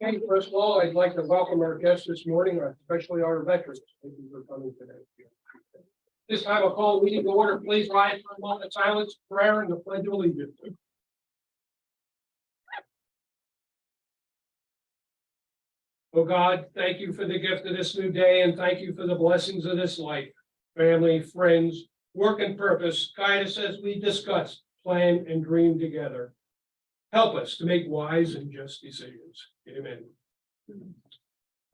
Okay, first of all, I'd like to welcome our guests this morning, especially our veterans. Thank you for coming today. This time I'll call the meeting to order. Please rise for a moment of silence, prayer, and the pledge of allegiance. Oh God, thank you for the gift of this new day, and thank you for the blessings of this life. Family, friends, work and purpose, guide us as we discuss, plan, and dream together. Help us to make wise and just decisions. Amen.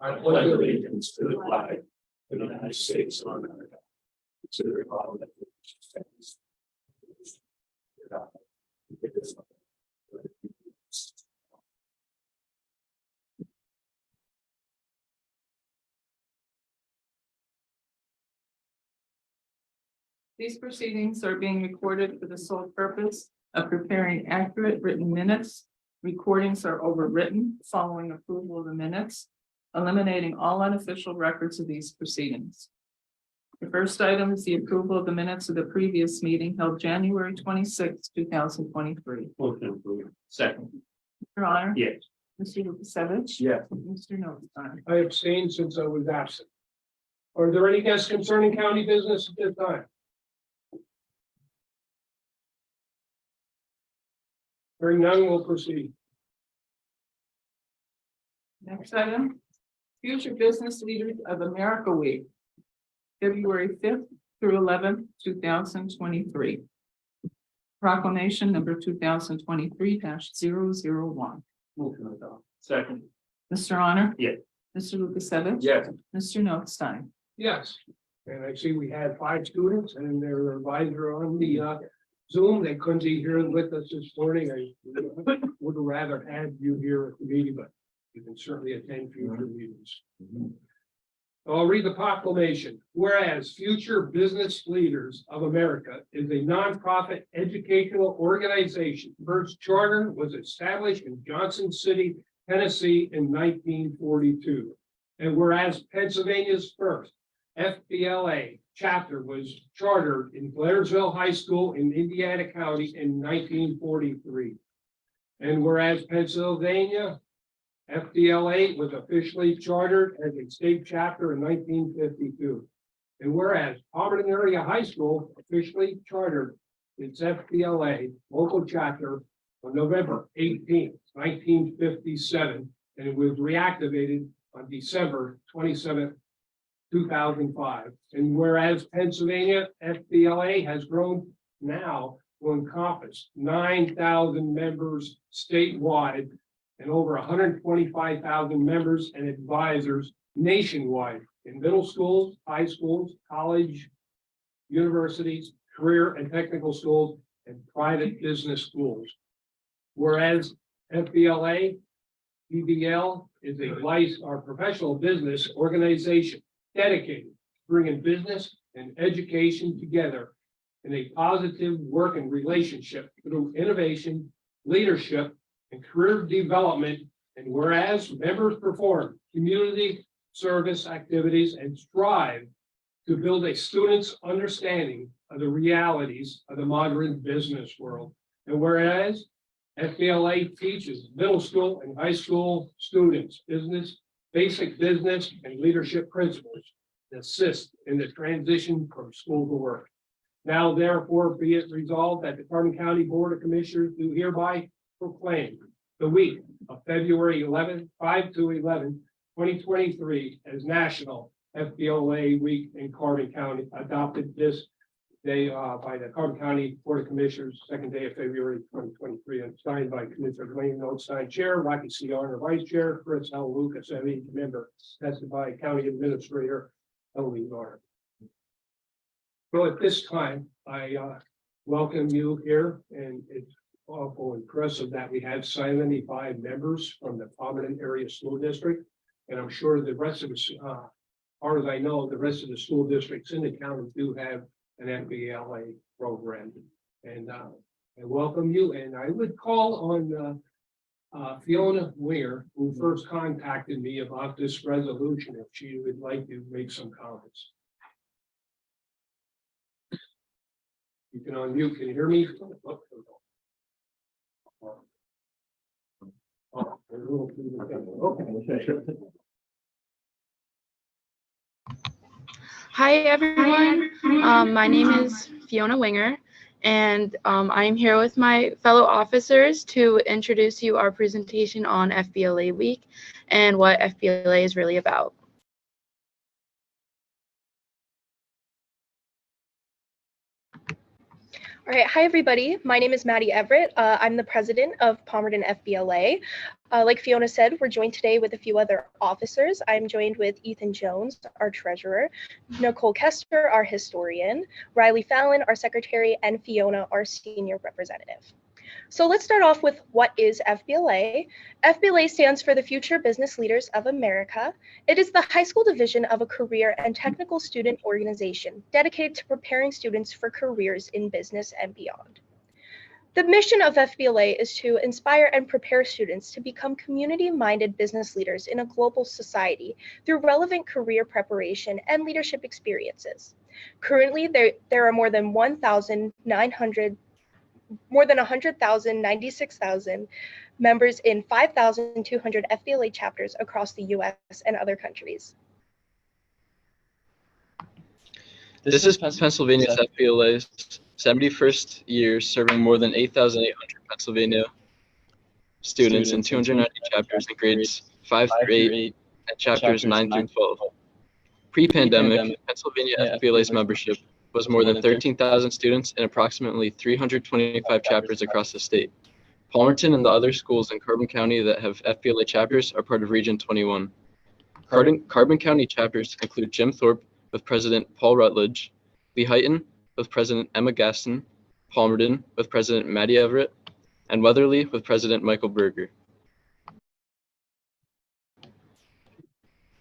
I pledge allegiance to the flag of the United States of America, to the republic which stands These proceedings are being recorded for the sole purpose of preparing accurate written minutes. Recordings are overwritten following approval of the minutes, eliminating all unofficial records of these proceedings. The first item is the approval of the minutes of the previous meeting held January 26, 2023. Motion approved. Second. Your Honor. Yes. Mr. Lukasevich. Yes. Mr. Notstein. I abstained since I was absent. Are there any guests concerning county business at this time? Hearing none, we'll proceed. Next item, Future Business Leaders of America Week, February 5th through 11th, 2023. Proclamation number 2023-001. Motion adopted. Second. Mr. Honor? Yes. Mr. Lukasevich? Yes. Mr. Notstein? Yes, and I see we had 5 students and their advisor on the Zoom. They couldn't be here with us this morning. I would have rather had you here at the meeting, but you can certainly attend future meetings. I'll read the proclamation. Whereas Future Business Leaders of America is a nonprofit educational organization. First charter was established in Johnson City, Tennessee in 1942. And whereas Pennsylvania's first FBLA chapter was chartered in Blairsville High School in Indiana County in 1943. And whereas Pennsylvania FBLA was officially chartered as a state chapter in 1952. And whereas Auburn Area High School officially chartered its FBLA local chapter on November 18, 1957, and it was reactivated on December 27, 2005. And whereas Pennsylvania FBLA has grown now to encompass 9,000 members statewide and over 125,000 members and advisors nationwide in middle schools, high schools, college, universities, career and technical schools, and private business schools. Whereas FBLA, PBL is a licensed or professional business organization dedicated to bringing business and education together in a positive working relationship through innovation, leadership, and career development. And whereas members perform community service activities and strive to build a student's understanding of the realities of the modern business world. And whereas FBLA teaches middle school and high school students basic business and leadership principles. and assist in the transition from school to work. Now therefore be it resolved that the Carbon County Board of Commissioners do hereby proclaim the week of February 11th, 5 to 11, 2023 as National FBLA Week in Carbon County, adopted this day by the Carbon County Board of Commissioners, second day of February 2023, and signed by Commissioner Dwayne Notstein, Chair, Rocky C. Arner, Vice Chair, Chris L. Lucas, ME member, tested by County Administrator L.E. Arner. So at this time, I welcome you here, and it's awful impressive that we had 75 members from the Prominent Area School District, and I'm sure the rest of us, as far as I know, the rest of the school districts in the county do have an FBLA program, and I welcome you. And I would call on Fiona Winger, who first contacted me about this resolution, if she would like to make some comments. You can unmute. Can you hear me? Hi everyone, my name is Fiona Winger, and I'm here with my fellow officers to introduce you our presentation on FBLA Week and what FBLA is really about. All right, hi everybody. My name is Maddie Everett. I'm the president of Palmerton FBLA. Like Fiona said, we're joined today with a few other officers. I'm joined with Ethan Jones, our treasurer, Nicole Kester, our historian, Riley Fallon, our secretary, and Fiona, our senior representative. So let's start off with what is FBLA. FBLA stands for the Future Business Leaders of America. It is the high school division of a career and technical student organization dedicated to preparing students for careers in business and beyond. The mission of FBLA is to inspire and prepare students to become community-minded business leaders in a global society through relevant career preparation and leadership experiences. Currently, there are more than 100,000, 96,000 members in 5,200 FBLA chapters across the US and other countries. This is Pennsylvania's FBLA's 71st year, serving more than 8,800 Pennsylvania students in 290 chapters in grades 5 through 8 and chapters 9 through 12. Pre-pandemic, Pennsylvania FBLA's membership was more than 13,000 students in approximately 325 chapters across the state. Palmerton and the other schools in Carbon County that have FBLA chapters are part of Region 21. Carbon County chapters include Jim Thorpe with President Paul Rutledge, Lehighton with President Emma Gaston, Palmerton with President Maddie Everett, and Weatherly with President Michael Berger.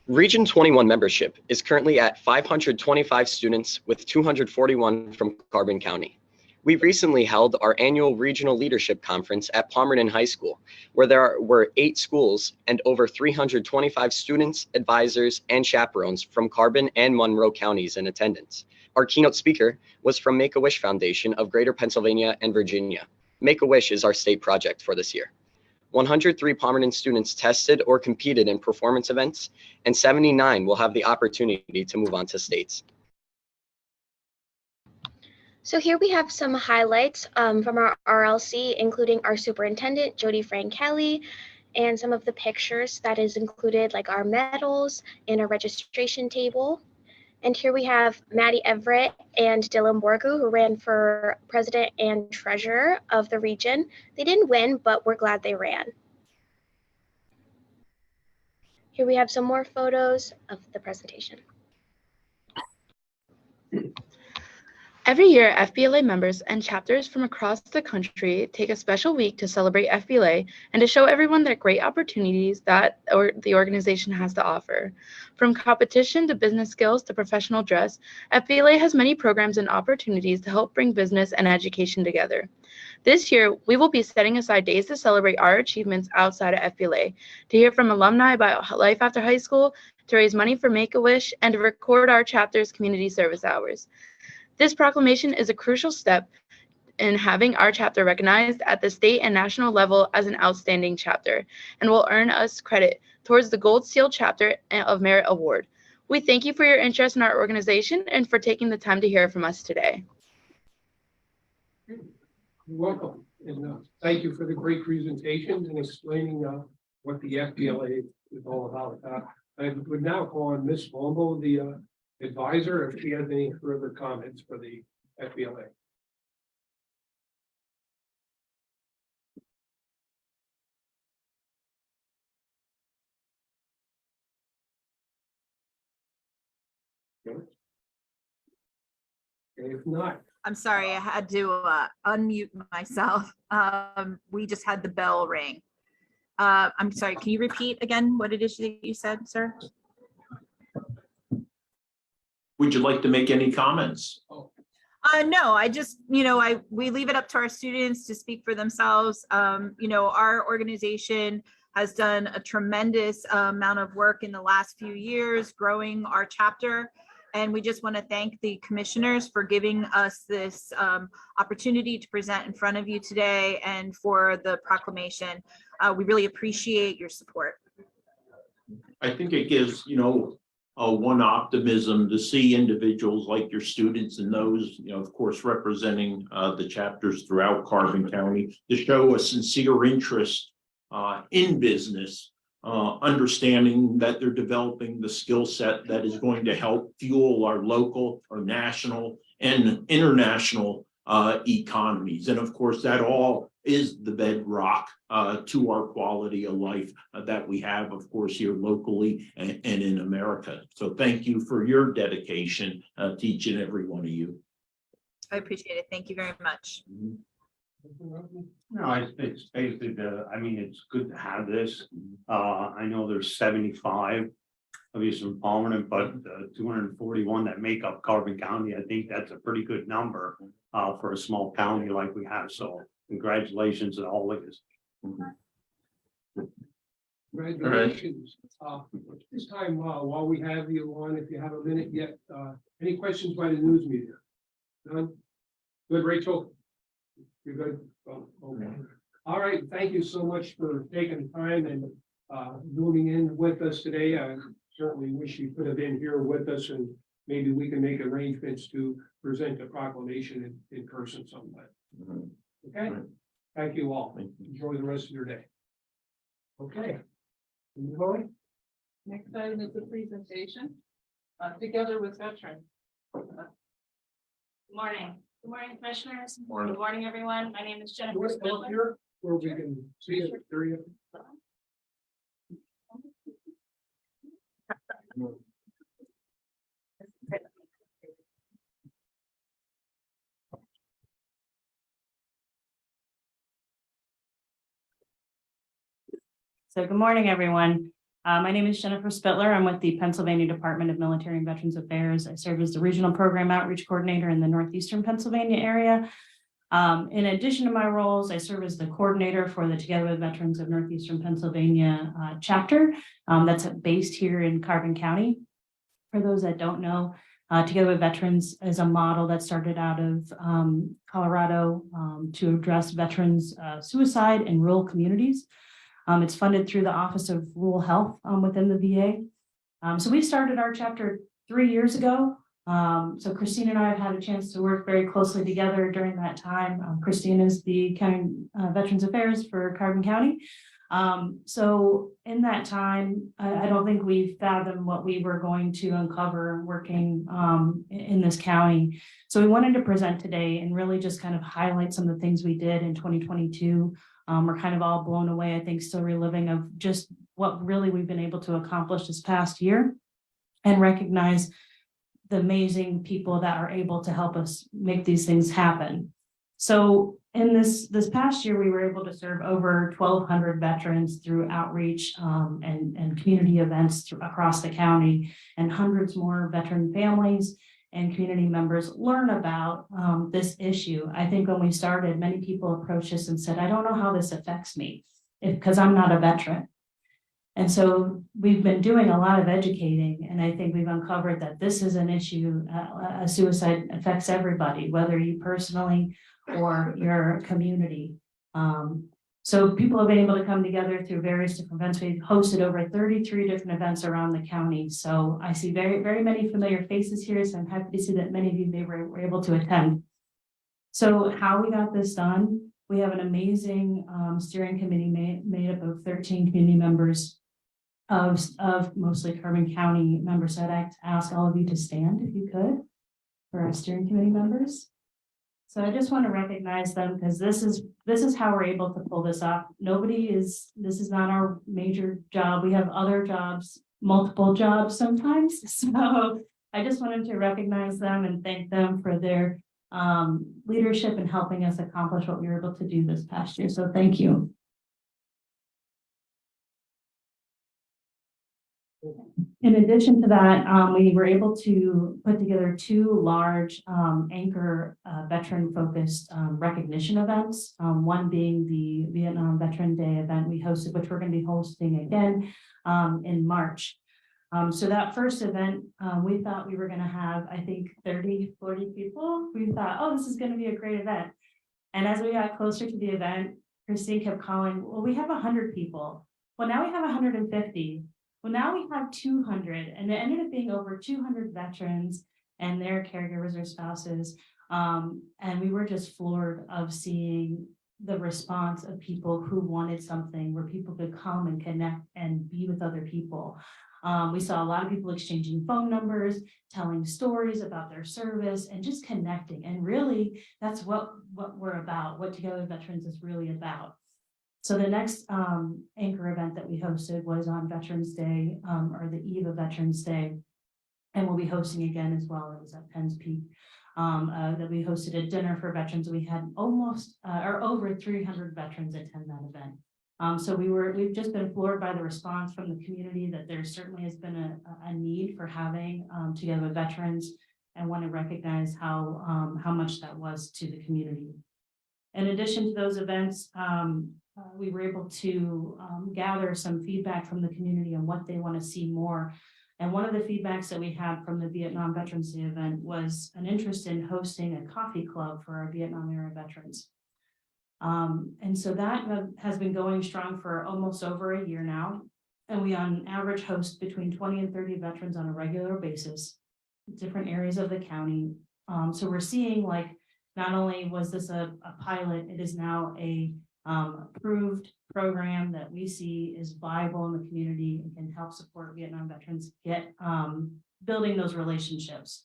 Region 21 membership is currently at 525 students with 241 from Carbon County. We recently held our annual Regional Leadership Conference at Palmerton High School, where there were 8 schools and over 325 students, advisors, and chaperones from Carbon and Monroe counties in attendance. Our keynote speaker was from Make-A-Wish Foundation of Greater Pennsylvania and Virginia. Make-A-Wish is our state project for this year. 103 Palmerton students tested or competed in performance events, and 79 will have the opportunity to move on to states. So here we have some highlights from our RLC, including our superintendent, Jody Franchelli, and some of the pictures that is included, like our medals and our registration table. And here we have Maddie Everett and Dylan Borgu, who ran for president and treasurer of the region. They didn't win, but we're glad they ran. Here we have some more photos of the presentation. Every year, FBLA members and chapters from across the country take a special week to celebrate FBLA and to show everyone the great opportunities that the organization has to offer. From competition to business skills to professional dress, FBLA has many programs and opportunities to help bring business and education together. This year, we will be setting aside days to celebrate our achievements outside of FBLA, to hear from alumni about life after high school, to raise money for Make-A-Wish, and to record our chapter's community service hours. This proclamation is a crucial step in having our chapter recognized at the state and national level as an outstanding chapter, and will earn us credit towards the Gold Seal Chapter of Merit Award. We thank you for your interest in our organization and for taking the time to hear from us today. You're welcome, and thank you for the great presentation and explaining what the FBLA is all about. I would now call on Ms. Bombo, the advisor, if she has any further comments for the FBLA. Okay. If not, I'm sorry, I had to unmute myself. We just had the bell ring. I'm sorry, can you repeat again what it is that you said, sir? Would you like to make any comments? No, I just, we leave it up to our students to speak for themselves. Our organization has done a tremendous amount of work in the last few years growing our chapter. And we just want to thank the commissioners for giving us this opportunity to present in front of you today and for the proclamation. We really appreciate your support. I think it gives, one optimism to see individuals like your students and those, of course, representing the chapters throughout Carbon County to show a sincere interest in business. Understanding that they're developing the skill set that is going to help fuel our local, our national, and international economies. And of course, that all is the bedrock to our quality of life that we have, of course, here locally and in America. So thank you for your dedication to each and every one of you. I appreciate it. Thank you very much. No, it's basically it's good to have this. I know there's 75 of you from Palmerton, but 241 that make up Carbon County. I think that's a pretty good number for a small county like we have. So congratulations to all of us. congratulations. This time, while we have you on, if you have a minute yet, any questions by the news media? None? Good, Rachel? You're good? Oh, okay. All right, thank you so much for taking time and zooming in with us today. I certainly wish you could have been here with us, and maybe we can make arrangements to present the proclamation in person sometime. Okay? Thank you all. Enjoy the rest of your day. Okay. Move on. Next item is the presentation, together with veterans. Good morning. Good morning, commissioners. Morning. Good morning, everyone. My name is Jennifer We're Spindler. here where we can see it. There you go. So good morning, everyone. My name is Jennifer Spittler. I'm with the Pennsylvania Department of Military and Veterans Affairs. I serve as the Regional Program Outreach Coordinator in the Northeastern Pennsylvania area. In addition to my roles, I serve as the coordinator for the Together with Veterans of Northeastern Pennsylvania chapter that's based here in Carbon County. For those that don't know, Together with Veterans is a model that started out of Colorado to address veterans suicide in rural communities. It's funded through the Office of Rural Health within the VA. So we started our chapter 3 years ago. So Christine and I have had a chance to work very closely together during that time. Christine is the County Veterans Affairs for Carbon County. So in that time, I don't think we fathomed what we were going to uncover working in this county. So we wanted to present today and really just kind of highlight some of the things we did in 2022. We're kind of all blown away, I think, still reliving of just what really we've been able to accomplish this past year and recognize the amazing people that are able to help us make these things happen. So in this past year, we were able to serve over 1,200 veterans through outreach and community events across the county, and hundreds more veteran families and community members learn about this issue. I think when we started, many people approached us and said, I don't know how this affects me because I'm not a veteran. And so we've been doing a lot of educating, and I think we've uncovered that this is an issue. Suicide affects everybody, whether you personally or your community. So people have been able to come together through various different events. We've hosted over 33 different events around the county. So I see very, very many familiar faces here. So I'm happy to see that many of you were able to attend. So how we got this done, we have an amazing steering committee made up of 13 community members of mostly Carbon County members. So I'd ask all of you to stand if you could for our steering committee members. So I just want to recognize them because this is how we're able to pull this off. This is not our major job. We have other jobs, multiple jobs sometimes. So I just wanted to recognize them and thank them for their leadership and helping us accomplish what we were able to do this past year. So thank you. In addition to that, we were able to put together two large anchor veteran-focused recognition events. One being the Vietnam Veteran Day event we hosted, which we're going to be hosting again in March. So that first event, we thought we were going to have, I think, 30, 40 people. We thought, oh, this is going to be a great event. And as we got closer to the event, Christine kept calling, well, we have 100 people. Well, now we have 150. Well, now we have 200, and it ended up being over 200 veterans and their caregivers or spouses. And we were just floored of seeing the response of people who wanted something where people could come and connect and be with other people. We saw a lot of people exchanging phone numbers, telling stories about their service, and just connecting. And really, that's what we're about, what Together with Veterans is really about. So the next anchor event that we hosted was on Veterans Day, or the eve of Veterans Day. And we'll be hosting again as well. It was at Penns Peak that we hosted a dinner for veterans. We had almost or over 300 veterans attend that event. So we've just been floored by the response from the community that there certainly has been a need for having Together with Veterans, and want to recognize how much that was to the community. In addition to those events, we were able to gather some feedback from the community on what they want to see more. And one of the feedbacks that we had from the Vietnam Veterans Day event was an interest in hosting a coffee club for our Vietnam era veterans. And so that has been going strong for almost over a year now. And we on average host between 20 and 30 veterans on a regular basis, different areas of the county. So we're seeing, like, not only was this a pilot, it is now a approved program that we see is viable in the community and can help support Vietnam veterans get building those relationships.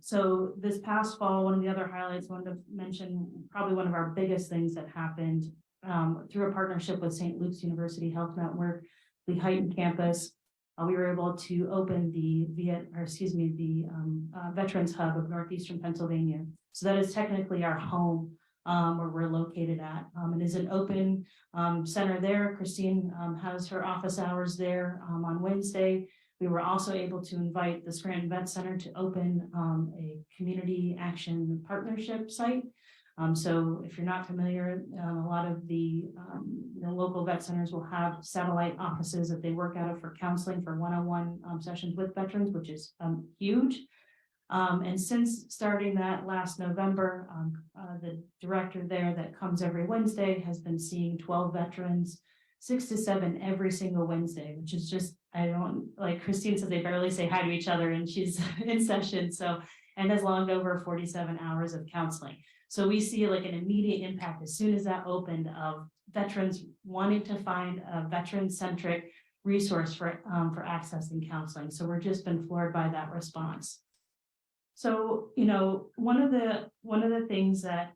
So this past fall, one of the other highlights I wanted to mention, probably one of our biggest things that happened through a partnership with St. Luke's University Health Network, the Heighton campus. We were able to open the Veterans Hub of Northeastern Pennsylvania. So that is technically our home where we're located at. It is an open center there. Christine has her office hours there on Wednesday. We were also able to invite the Scranton Vet Center to open a community action partnership site. So if you're not familiar, a lot of the local vet centers will have satellite offices that they work out of for counseling for one-on-one sessions with veterans, which is huge. And since starting that last November, the director there that comes every Wednesday has been seeing 12 veterans, 6 to 7 every single Wednesday, which is just, I don't, like Christine said, they barely say hi to each other and she's in session. So, and has logged over 47 hours of counseling. So we see like an immediate impact as soon as that opened of veterans wanting to find a veteran-centric resource for accessing counseling. So we're just been floored by that response. So, one of the things that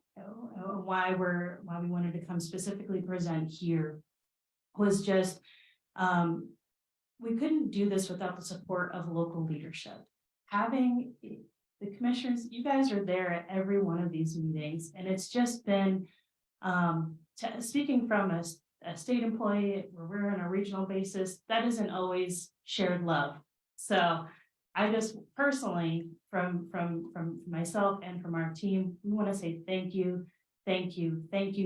why we wanted to come specifically present here was just we couldn't do this without the support of local leadership. Having the commissioners, you guys are there at every one of these meetings, and it's just been speaking from a state employee where we're on a regional basis, that isn't always shared love. So I just personally, from myself and from our team, we want to say thank you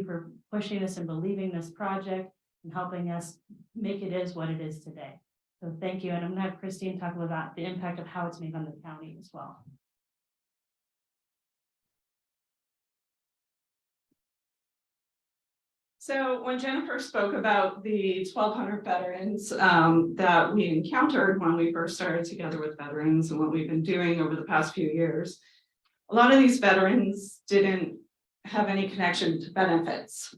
for pushing us and believing this project and helping us make it is what it is today. So thank you, and I'm going to have Christine talk about the impact of how it's made on the county as well. So when Jennifer spoke about the 1,200 veterans that we encountered when we first started together with veterans and what we've been doing over the past few years, a lot of these veterans didn't have any connection to benefits.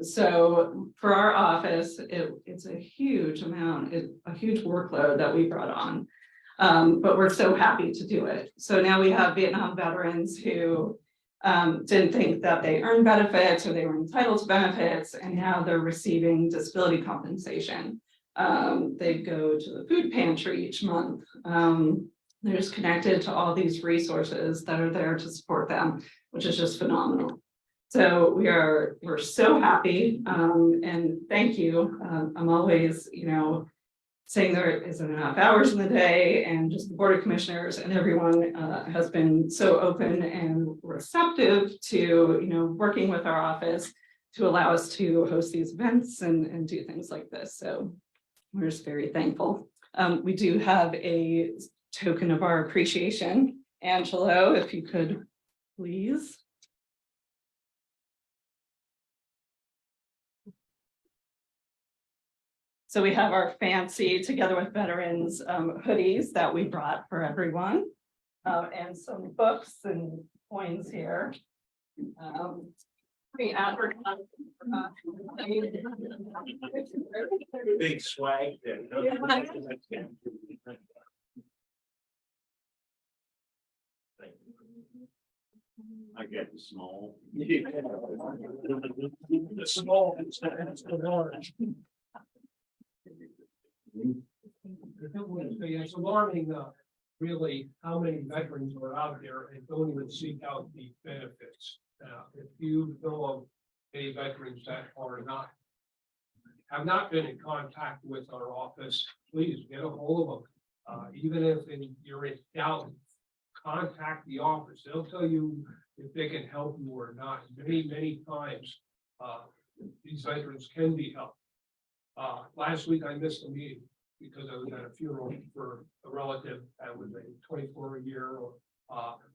So for our office, it's a huge amount, a huge workload that we brought on. But we're so happy to do it. So now we have Vietnam veterans who didn't think that they earned benefits or they were entitled to benefits, and now they're receiving disability compensation. They go to the food pantry each month. They're just connected to all these resources that are there to support them, which is just phenomenal. So we're so happy, and thank you. I'm always, saying there isn't enough hours in the day, and just the Board of Commissioners and everyone has been so open and receptive to, working with our office to allow us to host these events and do things like this. So we're just very thankful. We do have a token of our appreciation. Angelo, if you could, please. So we have our fancy Together with Veterans hoodies that we brought for everyone, and some books and coins here. We advertise. Big swag there. I get the small. The small is the large. It's alarming, really, how many veterans are out there and don't even seek out the benefits. If you know of any veterans that have not been in contact with our office, please get a hold of them. Even if you're in doubt, contact the office. They'll tell you if they can help you or not. Many times, these veterans can be helped. Last week I missed a meeting because I was at a funeral for a relative that was a 24-year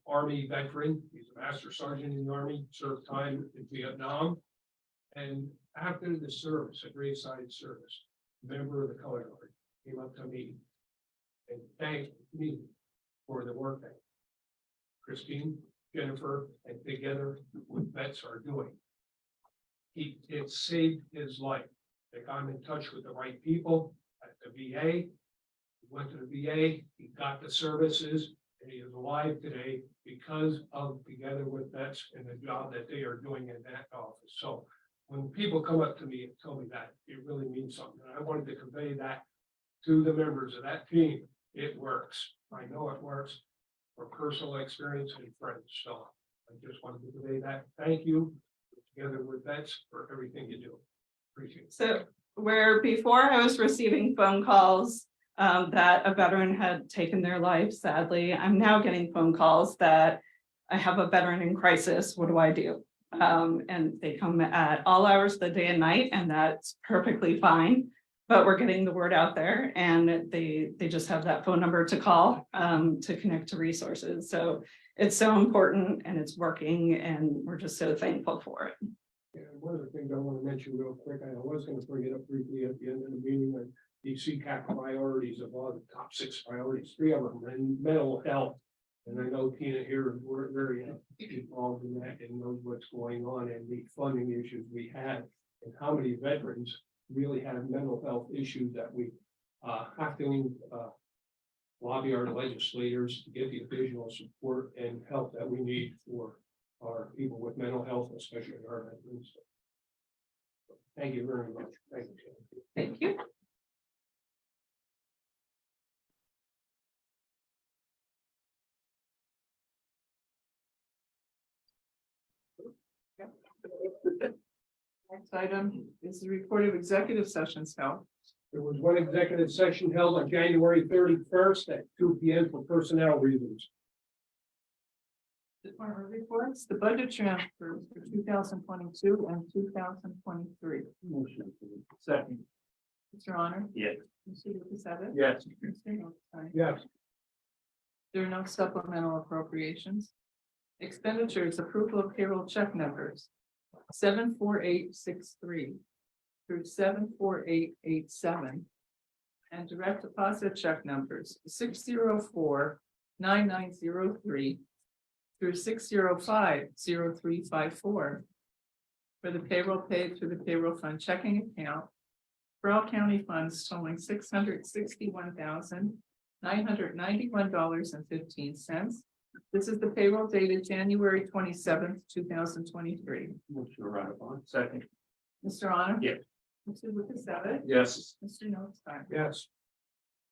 Army veteran. He's a master sergeant in the Army, served time in Vietnam. And after the service, a graveside service, a member of the color guard came up to me and thanked me for the work that Christine, Jennifer, and together with vets are doing. It saved his life. They got him in touch with the right people at the VA. He went to the VA, he got the services, and he is alive today because of Together with Vets and the job that they are doing in that office. So when people come up to me and tell me that, it really means something. And I wanted to convey that to the members of that team. It works. I know it works for personal experience and friends. So I just wanted to convey that. Thank you, Together with Vets, for everything you do. Appreciate it. So where before I was receiving phone calls that a veteran had taken their life, sadly, I'm now getting phone calls that I have a veteran in crisis. What do I do? And they come at all hours of the day and night, and that's perfectly fine. But we're getting the word out there, and they just have that phone number to call to connect to resources. So it's so important, and it's working, and we're just so thankful for it. And one of the things I want to mention real quick, I was going to bring it up briefly at the end of the meeting, that the CCAP priorities of all the top 6 priorities, 3 of them, and mental health. And I know Tina here, we're very involved in that and knows what's going on and the funding issues we have, and how many veterans really have mental health issues that we have to lobby our legislators to get the additional support and help that we need for our people with mental health, especially our veterans. Thank you very much. Thank you. Thank you. Next item is the report of executive sessions held. There was one executive session held on January 31st at 2 p.m. for personnel reasons. Department reports, the budget transfers for 2022 and 2023. Motion. Second. Mr. Honor? Yes. Mr. Lukasevich? Yes. Mr. Notstein? Yes. There are no supplemental appropriations. Expenditures, approval of payroll check numbers. 74863 through 74887. And direct deposit check numbers 6049903 through 6050354 for the payroll paid through the payroll fund checking account for all county funds totaling $661,991.15. This is the payroll dated January 27th, 2023. Motion to ratify. Second. Mr. Honor? Yes. Mr. Lukasevich? Yes. Mr. Notstein? Yes.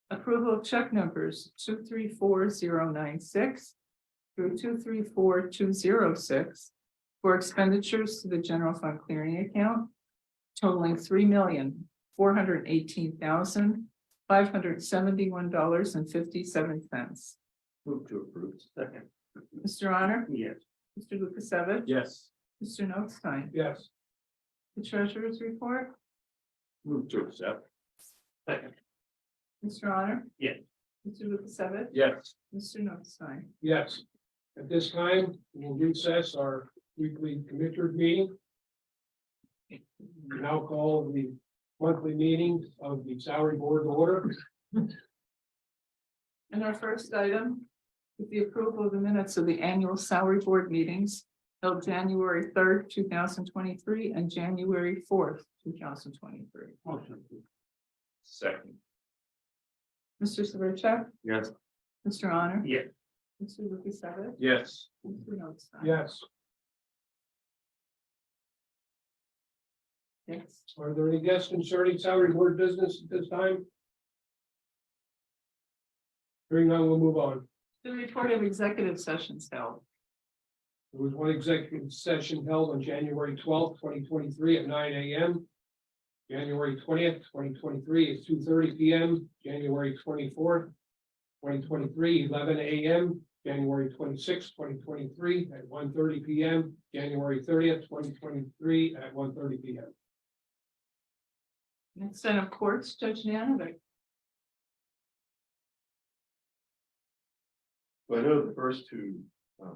Approval of check numbers 234096 through 234206 for expenditures to the general fund clearing account totaling $3,418,571.57. Move to approve. Second. Mr. Honor? Yes. Mr. Lukasevich? Yes. Mr. Notstein? Yes. The treasurer's report? Move to accept. Second. Mr. Honor? Yes. Mr. Lukasevich? Yes. Mr. Notstein? Yes. At this time, we'll recess our weekly commissioners meeting. We now call the monthly meetings of the salary board to order. And our first item is the approval of the minutes of the annual salary board meetings held January 3rd, 2023 and January 4th, 2023. Motion approved. Second. Mr. Severcek? Yes. Mr. Honor? Yes. Mr. Lukasevich? Yes. Mr. Notstein? Yes. Yes. Are there any guests concerning salary board business at this time? Hearing none, we'll move on. The report of executive sessions held. There was one executive session held on January 12th, 2023 at 9 a.m. January 20th, 2023 is 2:30 p.m. January 24th, 2023, 11 a.m. January 26th, 2023 at 1:30 p.m. January 30th, 2023 at 1:30 p.m. Next item, courts, Judge Nanovic. So I know the first two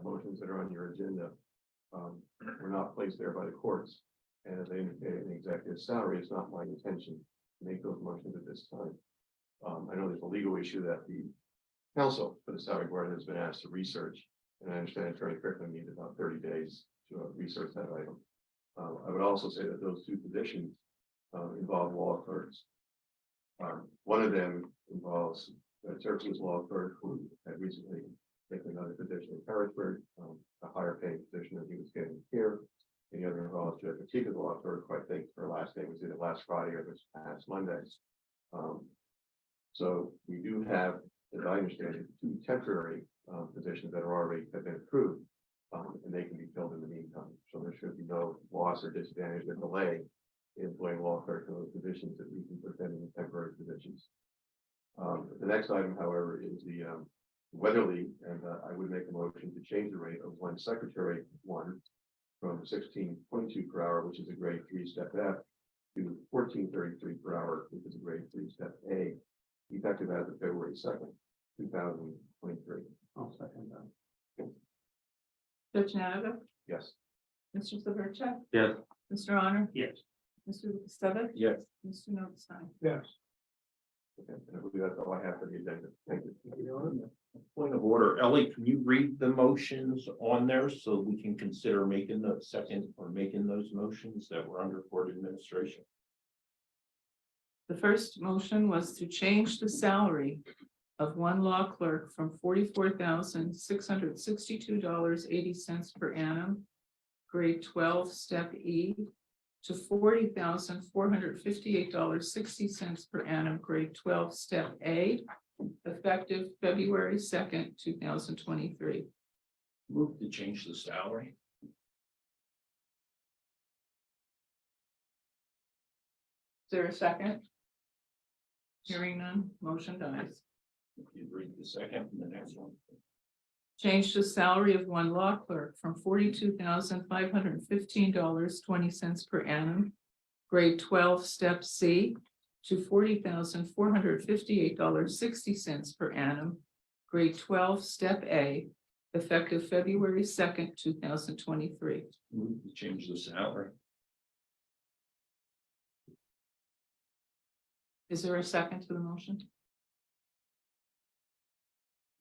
motions that are on your agenda were not placed there by the courts. And as I indicated in the executive salary, it's not my intention to make those motions at this time. I know there's a legal issue that the counsel for the salary board has been asked to research. And I understand Attorney Crickland needed about 30 days to research that item. I would also say that those two positions involve law clerks. One of them involves Turkey's law clerk who had recently taken another position in Harrisburg, a higher paying position than he was getting here. And the other involves Judge Matika's law clerk, who I think her last day was either last Friday or this past Monday. So we do have, as I understand it, two temporary positions that have been approved, and they can be filled in the meantime. So there should be no loss or disadvantage or delay in employing law clerks in those positions that we can put them in the temporary positions. The next item, however, is the Weatherly, and I would make a motion to change the rate of one secretary one from $16.22 per hour, which is a grade 3 step F, to $14.33 per hour, which is a grade 3 step A, effective as of February 2nd, 2023. I'll second that. Judge Nanovic? Yes. Mr. Severcek? Yes. Mr. Honor? Yes. Mr. Lukasevich? Yes. Mr. Notstein? Yes. Okay, and I believe that's all I have for the agenda. Thank you. Point of order, Ellie, can you read the motions on there so we can consider making the second or making those motions that were under court administration? The first motion was to change the salary of one law clerk from $44,662.80 per annum, grade 12, step E, to $40,458.60 per annum, grade 12, step A, effective February 2nd, 2023. Move to change the salary. Is there a second? Hearing none, motion dies. If you read the second and the next one. Change the salary of one law clerk from $42,515.20 per annum, grade 12, step C, to $40,458.60 per annum, grade 12, step A, effective February 2nd, 2023. Move to change the salary. Is there a second to the motion?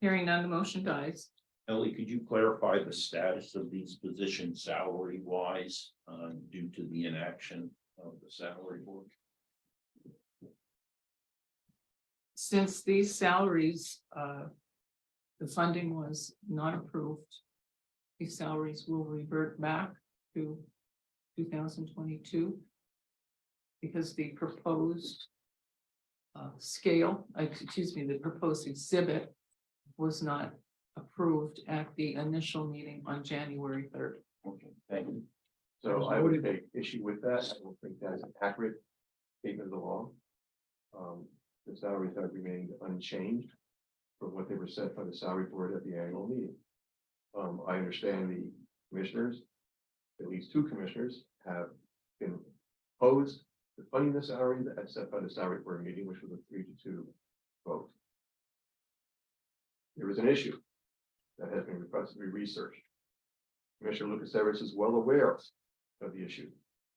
Hearing none, the motion dies. Ellie, could you clarify the status of these positions salary wise, due to the inaction of the salary board? Since these salaries, the funding was not approved, these salaries will revert back to 2022 because the proposed the proposed exhibit was not approved at the initial meeting on January 3rd. Okay, thank you. So I would take issue with that. I don't think that is an accurate statement of the law. The salaries have remained unchanged from what they were set by the salary board at the annual meeting. I understand the commissioners, at least two commissioners, have been opposed to funding the salary as set by the salary board meeting, which was a 3-2 vote. There is an issue that has been requested to be researched. Commissioner Lucas Everett is well aware of the issue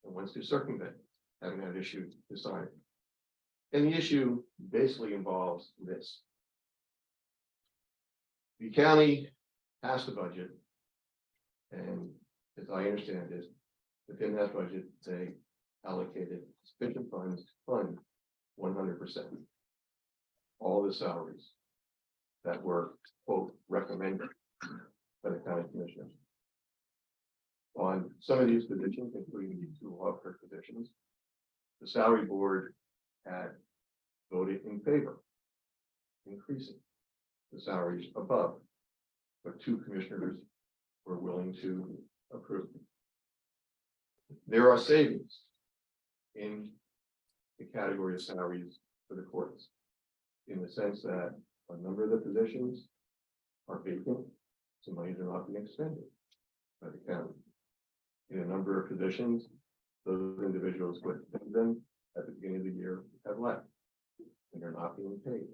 and wants to circumvent having that issue decided. And the issue basically involves this. The county passed the budget, and as I understand it, within that budget, they allocated sufficient funds to fund 100% all the salaries that were, quote, recommended by the county commissioners. On some of these positions, including the two law clerk positions, the salary board had voted in favor, increasing the salaries above what two commissioners were willing to approve. There are savings in the category of salaries for the courts, in the sense that a number of the positions are vacant, so monies are not being expended by the county. In a number of positions, those individuals who had them at the beginning of the year have left, and they're not being paid.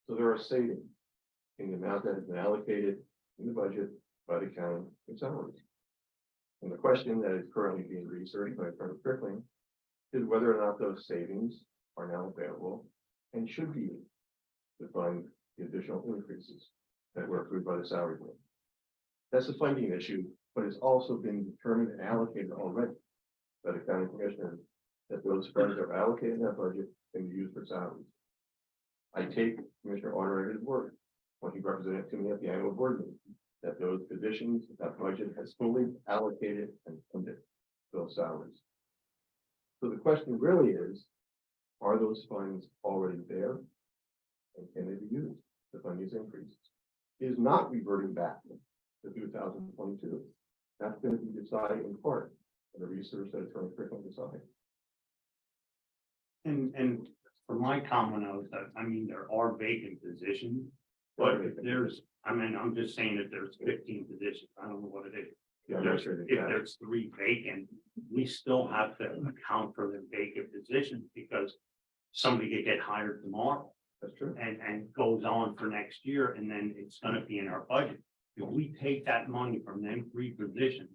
So there are savings in the amount that has been allocated in the budget by the county in salaries. And the question that is currently being researched by Attorney Crickling is whether or not those savings are now available and should be used to fund the additional increases that were approved by the salary board. That's a funding issue, but it's also been determined and allocated already by the county commissioners that those funds are allocated in that budget and used for salaries. I take Commissioner Arner at his word when he represented to me at the annual board meeting that those positions, that budget has fully allocated and funded those salaries. So the question really is, are those funds already there? And can they be used to fund these increases? It is not reverting back to 2022. That's going to be decided in part by the research that Attorney Crickling decided. And for my comment, there are vacant positions, but if there's, I'm just saying that there's 15 positions, I don't know what it is. Yeah, If there's 3 vacant, we still have to account for the vacant positions because somebody could get hired tomorrow. That's true. And goes on for next year, and then it's gonna be in our budget. If we take that money from them 3 positions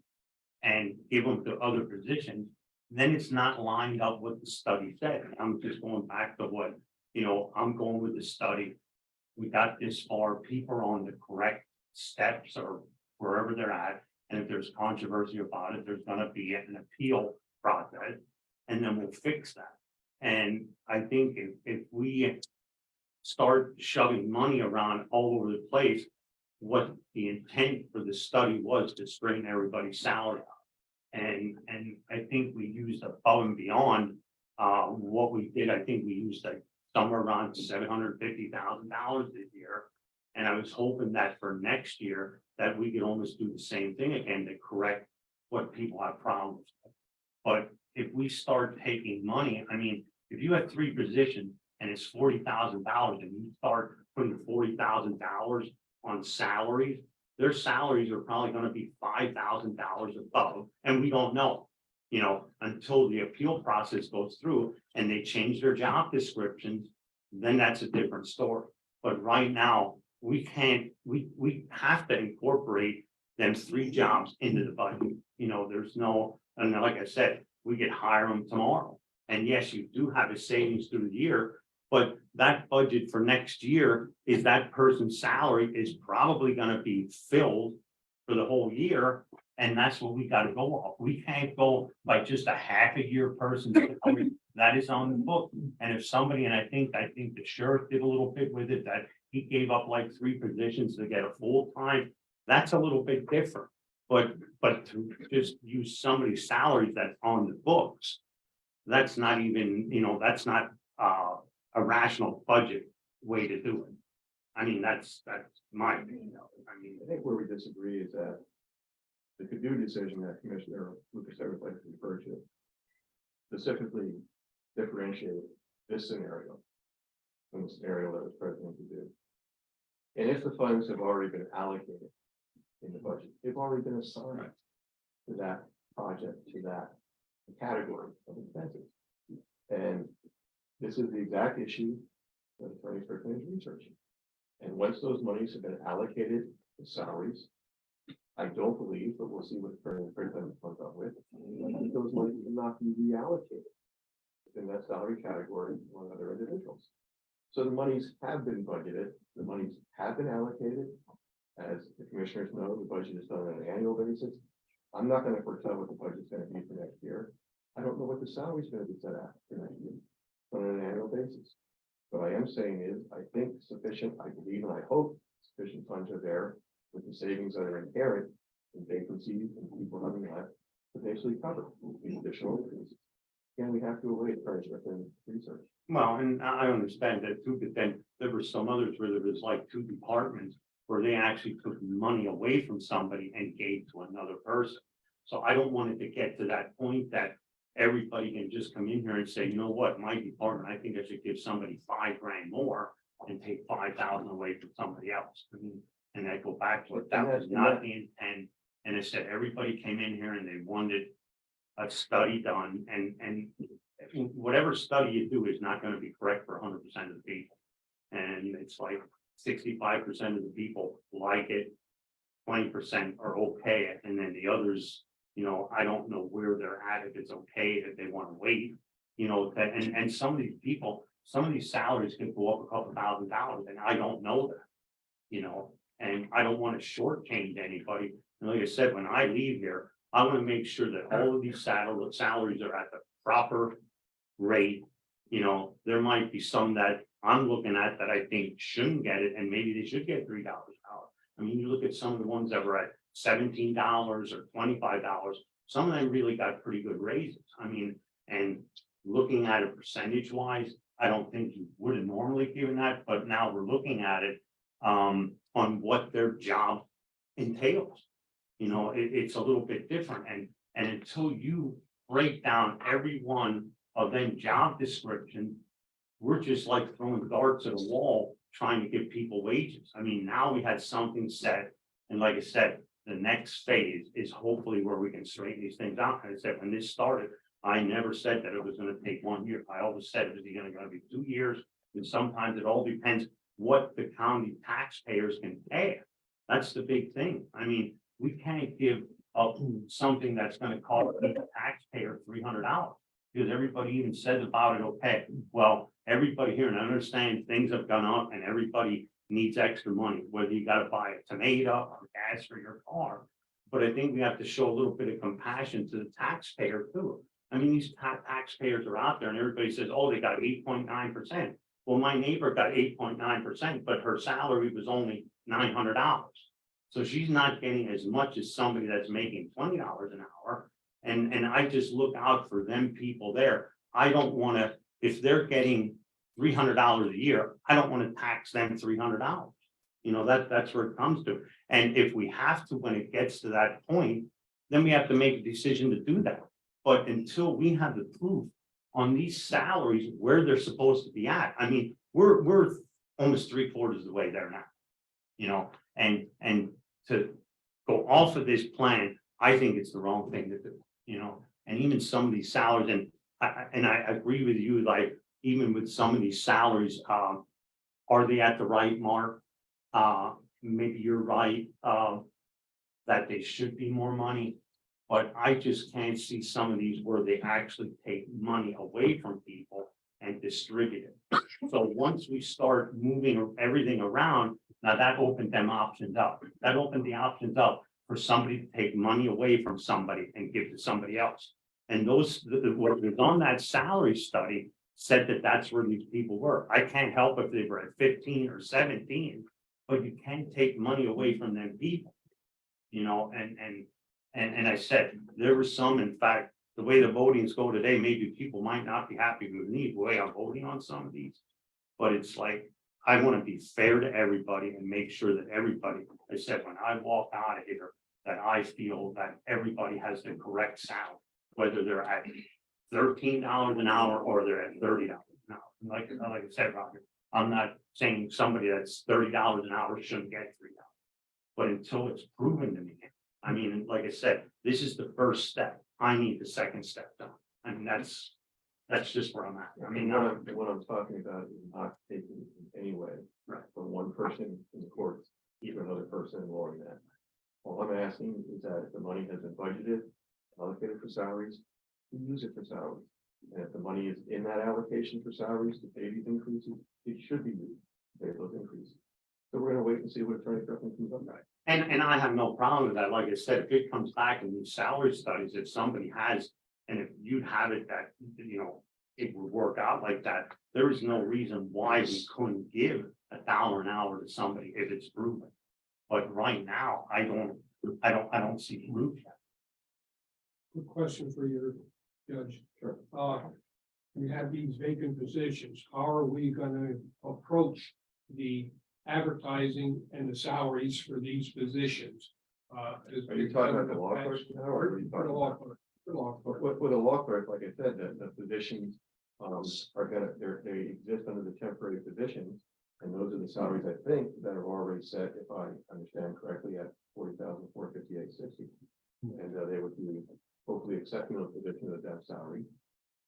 and give them to other positions, then it's not lined up with the study said. I'm just going back to what, I'm going with the study. We got this far, people are on the correct steps or wherever they're at. And if there's controversy about it, there's gonna be an appeal process, and then we'll fix that. And I think if we start shoving money around all over the place, what the intent for the study was to straighten everybody's salary out. And I think we used above and beyond what we did. I think we used like somewhere around $750,000 this year. And I was hoping that for next year that we could almost do the same thing again to correct what people have problems with. But if we start taking money, if you have 3 positions and it's $40,000 and you start putting $40,000 on salaries, their salaries are probably going to be $5,000 above, and we don't know, until the appeal process goes through and they change their job descriptions, then that's a different story. But right now, we can't, we have to incorporate them 3 jobs into the budget. You know, there's no, and like I said, we could hire them tomorrow. And yes, you do have a savings through the year, but that budget for next year is that person's salary is probably gonna be filled for the whole year. And that's what we gotta go off. We can't go by just a half a year person salary that is on the book. And if somebody, and I think the sheriff did a little bit with it, that he gave up like 3 positions to get a full-time, that's a little bit different. But to just use somebody's salaries that's on the books, that's not even, you know, that's not a rational budget way to do it. I mean, that's my opinion of it. I mean, I think where we disagree is that the Caddo decision that Commissioner Lucas would like to refer to specifically differentiate this scenario from the scenario that was present to do. And if the funds have already been allocated in the budget, they've already been assigned to that project, to that category of expenses. And this is the exact issue that Attorney Strickland is researching. And once those monies have been allocated to salaries, I don't believe, but we'll see what Attorney Strickland comes up with, that those monies will not be reallocated in that salary category among other individuals. So the monies have been budgeted, the monies have been allocated. As the commissioners know, the budget is done on an annual basis. I'm not going to foretell what the budget's going to be for next year. I don't know what the salary is going to be set at for next year on an annual basis. What I am saying is, I think sufficient, I believe, and I hope sufficient funds are there with the savings that are inherent in vacancies and people having left to basically cover these additional increases. Again, we have to await Strickland research. well, and I understand that too, but then there were some others where there was like 2 departments where they actually took money away from somebody and gave to another person. So I don't want it to get to that point that everybody can just come in here and say, you know what, my department, I think I should give somebody $5,000 more and take 5,000 away from somebody else. I mean, and I go back to it, that was not the intent. And it said, everybody came in here and they wanted a study done, and whatever study you do is not going to be correct for 100% of the people. And it's like 65% of the people like it, 20% are okay, and then the others, you know, I don't know where they're at, if it's okay, if they want to wait, you know, and some of these people, some of these salaries can go up a couple $1,000, and I don't know that, you know, and I don't want to shortchange anybody. And like I said, when I leave here, I want to make sure that all of these salaries are at the proper rate. You know, there might be some that I'm looking at that I think shouldn't get it, and maybe they should get $3 an hour. I mean, you look at some of the ones that were at $17 or $25, some of them really got pretty good raises. I mean, and looking at it percentage wise, I don't think you would have normally given that, but now we're looking at it on what their job entails. You know, it's a little bit different, and until you break down every one of them job descriptions, we're just like throwing darts at a wall trying to give people wages. I mean, now we had something set, and like I said, the next phase is hopefully where we can straighten these things out. And I said, when this started, I never said that it was going to take 1 year. I always said it was going to be 2 years, and sometimes it all depends what the county taxpayers can pay. That's the big thing. I mean, we can't give up something that's going to cost the taxpayer $300, because everybody even says about it, okay, well, everybody here, and I understand things have gone up and everybody needs extra money, whether you got to buy a tomato or gas for your car. But I think we have to show a little bit of compassion to the taxpayer too. I mean, these taxpayers are out there and everybody says, oh, they got 8.9%. Well, my neighbor got 8.9%, but her salary was only $900. So she's not getting as much as somebody that's making $20 an hour. And I just look out for them people there. I don't want to, if they're getting $300 a year, I don't want to tax them $300. You know, that's where it comes to. And if we have to, when it gets to that point, then we have to make a decision to do that. But until we have the proof on these salaries where they're supposed to be at, I mean, we're almost 3/4 of the way there now. You know, and to go off of this plan, I think it's the wrong thing to do. You know, and even some of these salaries, and I agree with you, like even with some of these salaries, are they at the right mark? Maybe you're right, that they should be more money. But I just can't see some of these where they actually take money away from people and distribute it. So once we start moving everything around, now that opened them options up. That opened the options up for somebody to take money away from somebody and give to somebody else. And those, what was on that salary study said that that's where these people were. I can't help if they were at 15 or 17, but you can't take money away from them people. You know, and I said, there were some, in fact, the way the votings go today, maybe people might not be happy with me, the way I'm voting on some of these. But it's like, I want to be fair to everybody and make sure that everybody, I said, when I walk out of here, that I feel that everybody has the correct salary, whether they're at $13 an hour or they're at $30 an hour. Like I said, Roger, I'm not saying somebody that's $30 an hour shouldn't get $3. But until it's proven to me, I mean, like I said, this is the first step. I need the second step done. I mean, that's just where I'm at. I mean, what I'm talking about is not taking in any way Right. from one person in the courts to another person and lowering that. All I'm asking is that if the money has been budgeted, allocated for salaries, we use it for salaries. And if the money is in that allocation for salaries to pay these increases, it should be used to pay those increases. So we're gonna wait and see what Attorney Griffin comes up with. And I have no problem with that. Like I said, if it comes back in these salary studies, if somebody has, and if you'd have it that, you know, it would work out like that, there is no reason why we couldn't give $1 an hour to somebody if it's proven. But right now, I don't see proof yet. Good question for you, Judge. We have these vacant positions. How are we gonna approach the advertising and the salaries for these positions? Are you talking about the law clerk now, or are you talking about? With a law clerk, like I said, the positions are gonna, they exist under the temporary positions. And those are the salaries, I think, that are already set, if I understand correctly, at $40,458.60. And they would be hopefully accepting those positions at that salary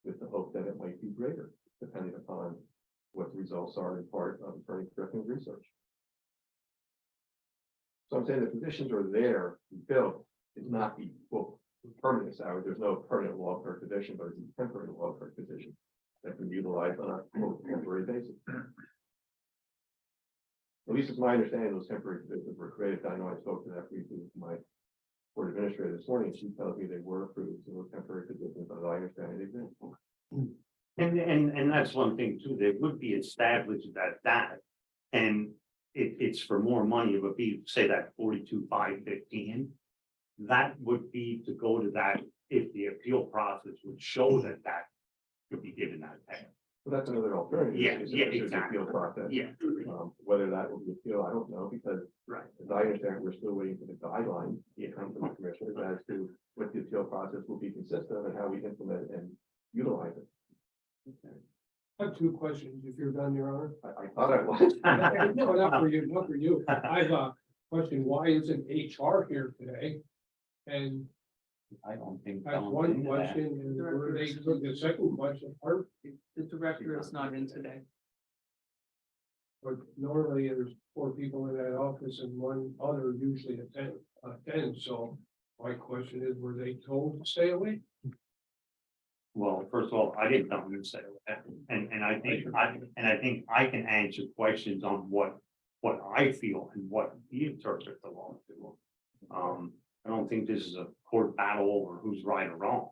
with the hope that it might be greater, depending upon what the results are in part of Attorney Griffin's research. So I'm saying the positions are there, built, it's not the permanent salary. There's no permanent law clerk position, but it's a temporary law clerk position that can be utilized on a temporary basis. At least it's my understanding those temporary positions were created. I know I spoke to that briefly with my court administrator this morning. She tells me they were approved, so those temporary positions, as I understand it, exist. And that's one thing too, they would be established at that. And it's for more money, it would be, say that 42,515. That would be to go to that if the appeal process would show that that could be given that pay. So that's another alternative. Yeah, is yeah, if there's an exactly. appeal process. Yeah. Whether that will be appealed, I don't know, because Right. as I understand, we're still waiting for the guidelines to come from the commissioners as to what the appeal process will be consistent of and how we implement and utilize it. I have two questions, if you're done, Your Honor. I thought I was. No, not for you, not for you. I've question, why isn't HR here today? And I don't think. that's one question, and where they took the second question, or, The director is not in today. but normally there's 4 people in that office and one other usually attends, so my question is, were they told to stay away? Well, first of all, I didn't tell them to say that, and I think I can answer questions on what I feel and what we interpret the law to. I don't think this is a court battle over who's right or wrong.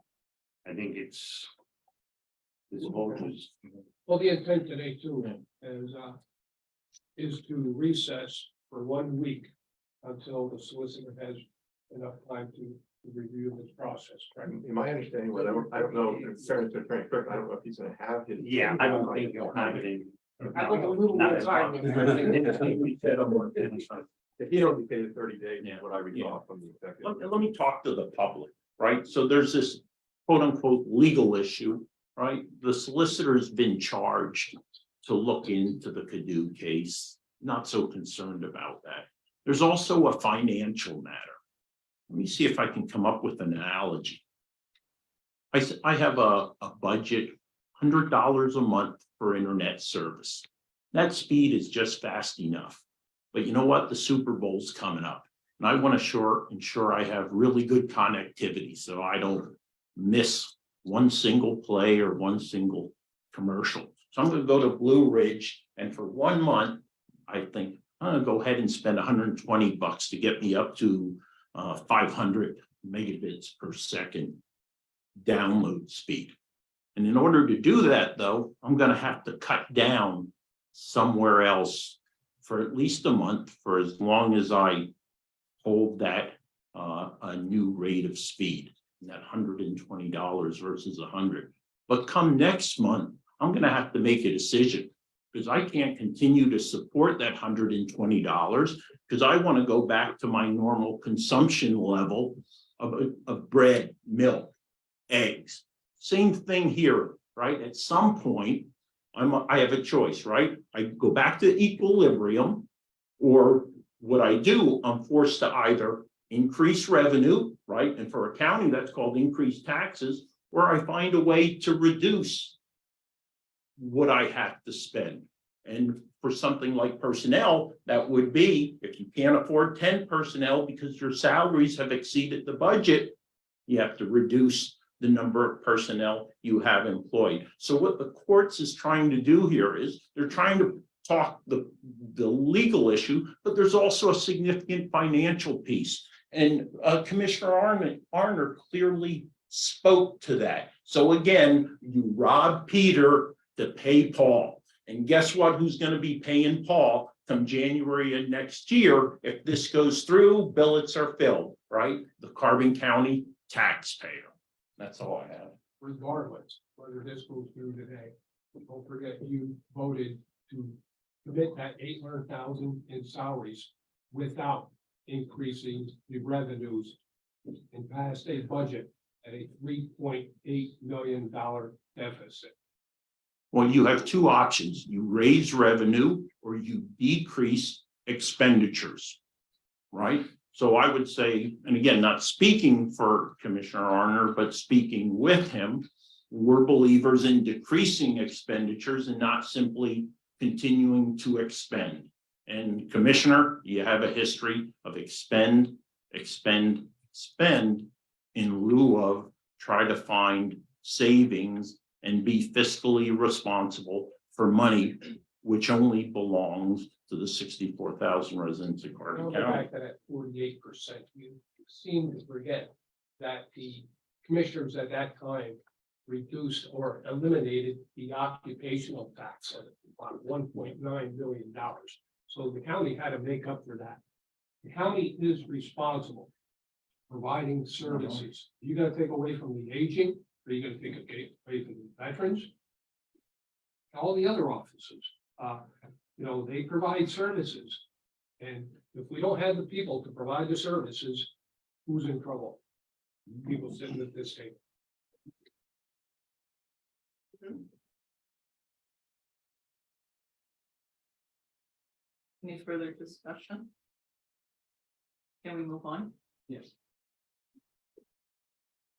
I think it's this vote is. Well, the intent today too is to recess for 1 week until the solicitor has enough time to review this process, correct? In my understanding, but I don't know, in fairness to Attorney Griffin, I don't know if he's gonna have his. Yeah, I don't think you'll have it in. I think a little more time. If he only paid 30 days, Yeah. what I recall from the executive. Let me talk to the public, right? So there's this quote unquote legal issue, right? The solicitor's been charged to look into the Caddo case, not so concerned about that. There's also a financial matter. Let me see if I can come up with an analogy. I have a budget, $100 a month for internet service. That speed is just fast enough. But you know what? The Super Bowl's coming up. And I want to ensure I have really good connectivity so I don't miss one single play or one single commercial. So I'm going to go to Blue Ridge, and for 1 month, I think I'm going to go ahead and spend $120 to get me up to 500 megabits per second download speed. And in order to do that, though, I'm going to have to cut down somewhere else for at least a month for as long as I hold that a new rate of speed, that $120 versus $100. But come next month, I'm going to have to make a decision because I can't continue to support that $120 because I want to go back to my normal consumption level of bread, milk, eggs. Same thing here, right? At some point, I have a choice, right? I go back to equilibrium, or what I do, I'm forced to either increase revenue, right? And for a county, that's called increased taxes, or I find a way to reduce what I have to spend. And for something like personnel, that would be if you can't afford 10 personnel because your salaries have exceeded the budget, you have to reduce the number of personnel you have employed. So what the courts is trying to do here is they're trying to talk the legal issue, but there's also a significant financial piece. And Commissioner Arner clearly spoke to that. So again, you rob Peter to pay Paul. And guess what? Who's going to be paying Paul come January of next year? If this goes through, billets are filled, right? The Carbon County taxpayer. That's all I have. Regardless, whether this goes through today, don't forget you voted to commit that 800,000 in salaries without increasing the revenues and passed a budget at a $3.8 million deficit. Well, you have two options. You raise revenue or you decrease expenditures, right? So I would say, and again, not speaking for Commissioner Arner, but speaking with him, we're believers in decreasing expenditures and not simply continuing to expend. And Commissioner, you have a history of expend, expend, spend in lieu of try to find savings and be fiscally responsible for money which only belongs to the 64,000 residents of Carbon I'll go County. back to that 48%. You seem to forget that the commissioners at that time reduced or eliminated the occupational tax at about $1.9 billion. So the county had to make up for that. The county is responsible for providing services. You got to take away from the aging, or you got to take away from the veterans, all the other offices. They provide services. And if we don't have the people to provide the services, who's in trouble? People sitting at this table. Any further discussion? Can we move on? Yes.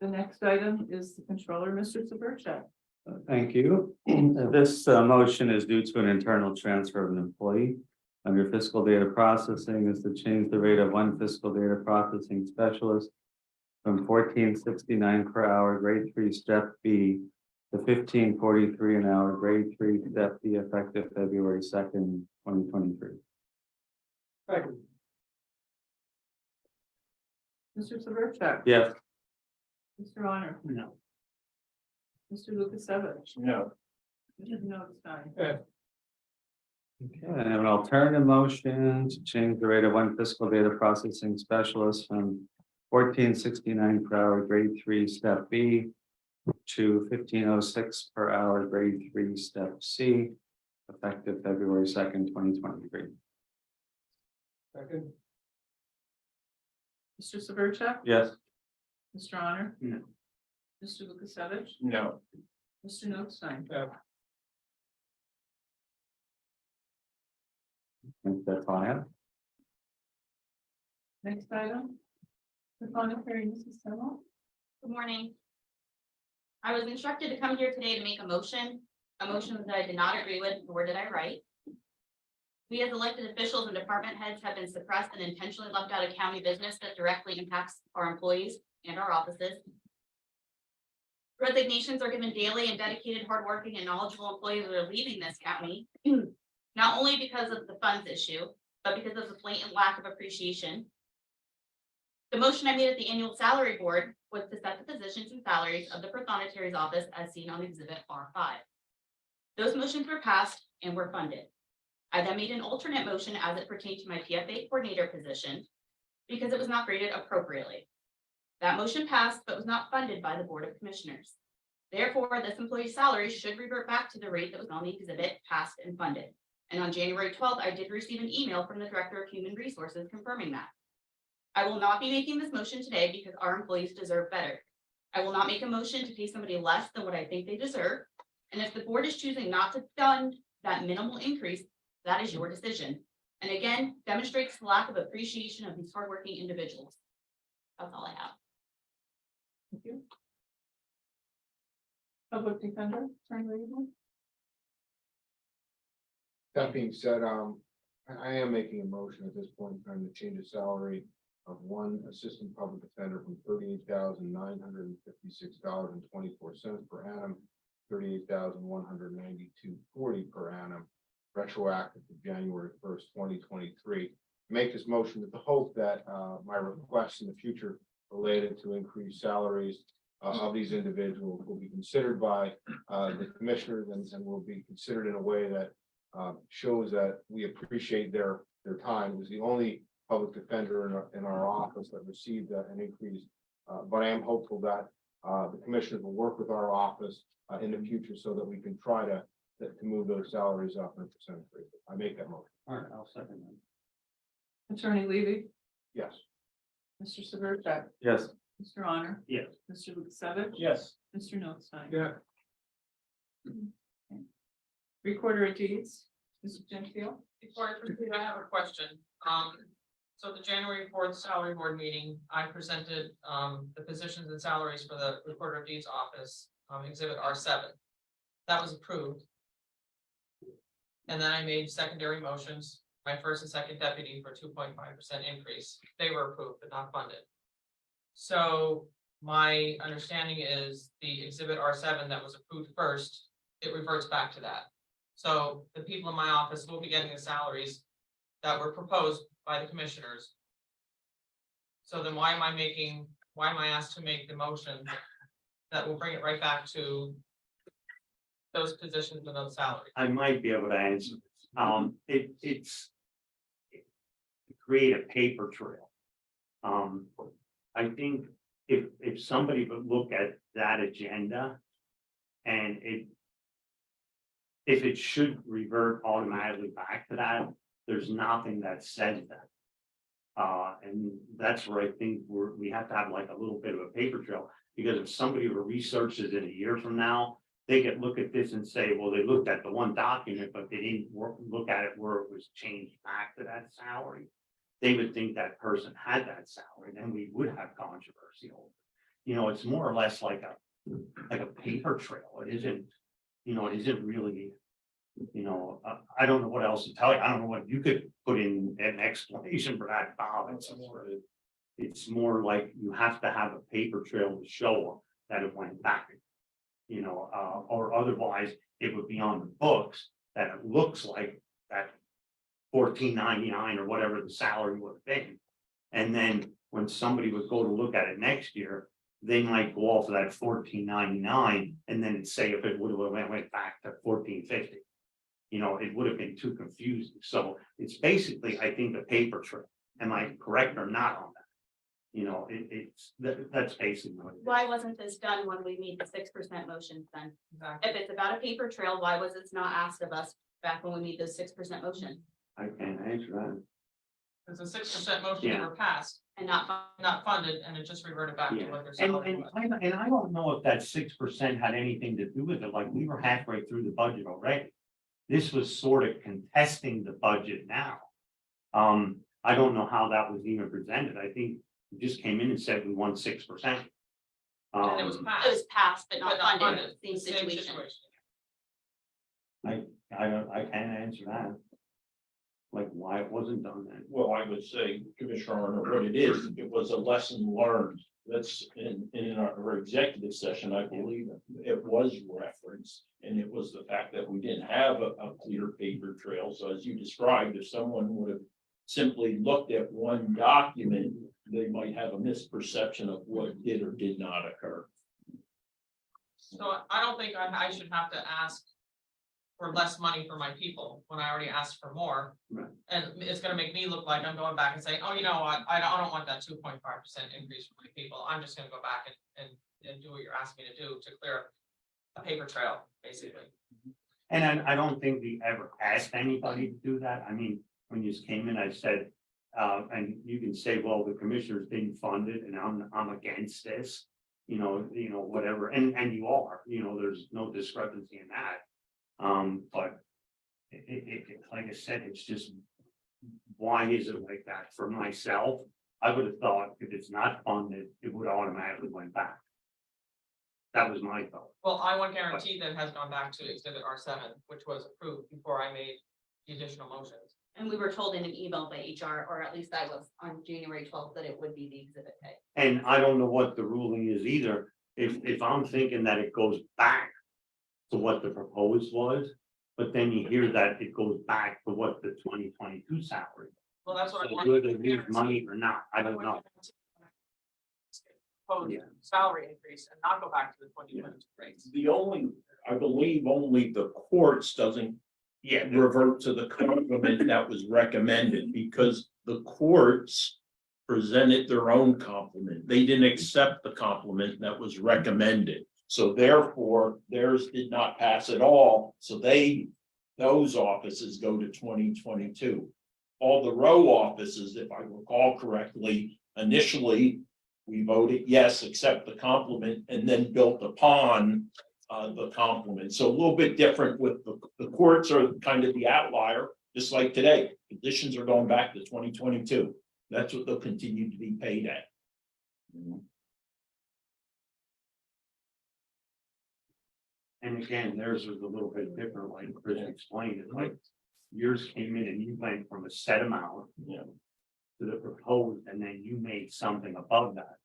The next item is the controller, Mr. Severcek. Thank you. This motion is due to an internal transfer of an employee. Under fiscal data processing is to change the rate of one fiscal data processing specialist from $14.69 per hour, grade 3, step B, to $15.43 an hour, grade 3, step B, effective February 2nd, 2023. Second. Mr. Severcek. Yes. Mr. Honor. No. Mr. Lukasevich. No. Mr. Notstein. Okay, and an alternative motion to change the rate of one fiscal data processing specialist from $14.69 per hour, grade 3, step B, to $15.06 per hour, grade 3, step C, effective February 2nd, 2023. Second. Mr. Severcek. Yes. Mr. Honor. No. Mr. Lukasevich. No. Mr. Notstein. I think that's all I have. Next item. The parliamentary, Mrs. Semmel. Good morning. I was instructed to come here today to make a motion that I did not agree with, nor did I write. We as elected officials and department heads have been suppressed and intentionally left out of county business that directly impacts our employees and our offices. Resignations are given daily, and dedicated, hardworking, and knowledgeable employees are leaving this county, not only because of the funds issue, but because of the blatant lack of appreciation. The motion I made at the annual salary board was to set the positions and salaries of the Prothonotary office as seen on Exhibit R5. Those motions were passed and were funded. I then made an alternate motion as it pertained to my PFA coordinator position because it was not graded appropriately. That motion passed but was not funded by the Board of Commissioners. Therefore, this employee's salary should revert back to the rate that was on the exhibit, passed and funded. And on January 12th, I did receive an email from the Director of Human Resources confirming that. I will not be making this motion today because our employees deserve better. I will not make a motion to pay somebody less than what I think they deserve. And if the board is choosing not to fund that minimal increase, that is your decision. And again, demonstrates the lack of appreciation of these hardworking individuals. That's all I have. Thank you. Public defender, Attorney Reed. That being said, I am making a motion at this point in time to change the salary of one assistant public defender from $38,956.24 per annum, $38,192.40 per annum, retroactive to January 1st, 2023. Make this motion with the hope that my requests in the future related to increased salaries of these individuals will be considered by the commissioners and will be considered in a way that shows that we appreciate their time. It was the only public defender in our office that received an increase. But I am hopeful that the commissioners will work with our office in the future so that we can try to move those salaries up in a percentage rate. I make that motion. All right, I'll second that. Attorney Levy, Yes. Mr. Severcek, Yes. Mr. Honor, Yes. Mr. Lukasevich. Yes. Mr. Notstein. Yeah, Recorder of Deeds, Mr. Gentile. Before I proceed, I have a question. So the January 4th salary board meeting, I presented the positions and salaries for the Recorder of Deeds office, exhibit R7. That was approved. And then I made secondary motions, my first and second deputy for 2.5% increase. They were approved but not funded. So my understanding is the exhibit R7 that was approved first, it reverts back to that. So the people in my office will be getting the salaries that were proposed by the commissioners. So then why am I asked to make the motion that will bring it right back to those positions and those salaries? I might be able to answer this. It's to create a paper trail. I think if somebody would look at that agenda and if it should revert automatically back to that, there's nothing that says that. And that's where I think we have to have like a little bit of a paper trail, because if somebody researches it a year from now, they could look at this and say, well, they looked at the one document, but they didn't look at it where it was changed back to that salary. They would think that person had that salary, then we would have controversy over it. You know, it's more or less like a paper trail. It isn't, it isn't really, I don't know what else to tell you. I don't know what you could put in an explanation for that, Bob. It's more like you have to have a paper trail to show that it went back. Or otherwise it would be on the books that it looks like that $14.99 or whatever the salary would have been. And then when somebody would go to look at it next year, they might go off of that $14.99 and then say if it would have went back to $14.50. It would have been too confusing. So it's basically, I think, a paper trail. Am I correct or not on that? That's basically what it is. Why wasn't this done when we made the 6% motions then? Exactly. If it's about a paper trail, why was it not asked of us back when we made those 6% motion I can't answer that. Because the 6% motions Yeah. were passed, and not not funded, and it just reverted back to Yeah, what their and salary was. I don't know if that 6% had anything to do with it, like we were halfway through the budget already. This was sort of contesting the budget now. I don't know how that was even presented. I think we just came in and said we want 6%. And it was it was passed, passed but not but funded? Same Same situation. I can't answer that. like why it wasn't done then. Well, I would say, Commissioner Arnold, what it is, it was a lesson learned. That's in our executive session, I believe it was referenced. And it was the fact that we didn't have a clear paper trail. So as you described, if someone would have simply looked at one document, they might have a misperception of what did or did not occur. So I don't think I should have to ask for less money for my people when I already asked for more. Right. And it's gonna make me look like I'm going back and saying, oh, you know what, I don't want that 2.5% increase for my people. I'm just gonna go back and do what you're asking me to do to clear up a paper trail, basically. And I don't think we ever asked anybody to do that. I mean, when you came in, I said, and you can say, well, the commissioners didn't fund it and I'm against this. You know, whatever, and you are, there's no discrepancy in that. But like I said, it's just, why is it like that? For myself, I would have thought if it's not funded, it would automatically went back. That was my thought. Well, I want guarantee that has gone back to exhibit R7, which was approved before I made the additional motions. And we were told in an email by HR, or at least I was on January 12th, that it would be the exhibit A. And I don't know what the ruling is either. If I'm thinking that it goes back to what the proposed was, but then you hear that it goes back to what the 2022 salary. Well, that's what I So want. do they lose money or not? I don't know. Proposed Yeah. salary increase and not go back to the 2022 rates. I believe only the courts doesn't revert to the complement that was recommended because the courts presented their own complement. They didn't accept the complement that was recommended. So therefore, theirs did not pass at all. So those offices go to 2022. All the row offices, if I recall correctly, initially, we voted yes, accept the complement, and then built upon the complement. So a little bit different with the courts are kind of the outlier, just like today. Conditions are going back to 2022. That's what they'll continue to be paid at. And again, theirs was a little bit different, like Chris explained it, like yours came in and you went from a set amount to the proposed, and then you made something above that.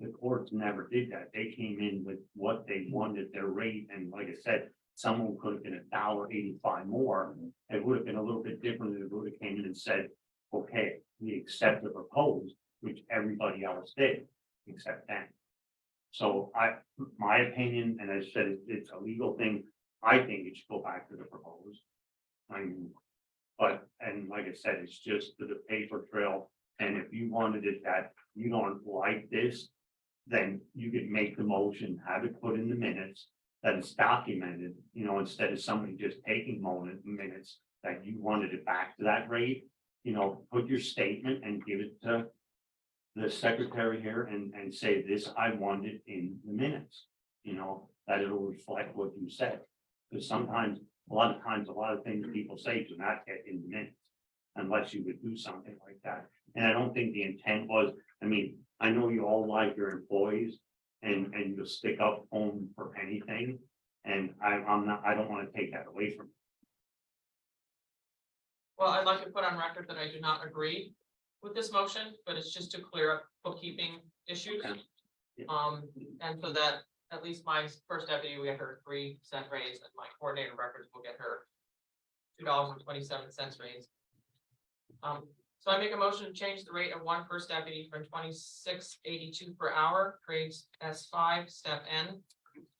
The courts never did that. They came in with what they wanted, their rate, and like I said, someone could have been $1.85 more. It would have been a little bit different if it would have came in and said, okay, we accept the proposed, which everybody else did, except them. So my opinion, and I said, it's a legal thing, I think it should go back to the proposed. I mean, and like I said, it's just the paper trail, and if you wanted it that you don't like this, then you could make the motion, have it put in the minutes, that it's documented, instead of somebody just taking minutes, that you wanted it back to that rate, put your statement and give it to the secretary here and say this, I want it in the minutes, that it'll reflect what you said. Because sometimes, a lot of things people say do not get in the minutes unless you would do something like that. And I don't think the intent was, I mean, I know you all like your employees and you'll stick up home for anything. And I don't want to take that away from you. Well, I'd like to put on record that I do not agree with this motion, but it's just to clear up bookkeeping issues. And so that at least my first deputy, we get her 3% raise, and my coordinator records will get her $2.27 raise. So I make a motion to change the rate of one first deputy from $26.82 per hour, grades S5, step N,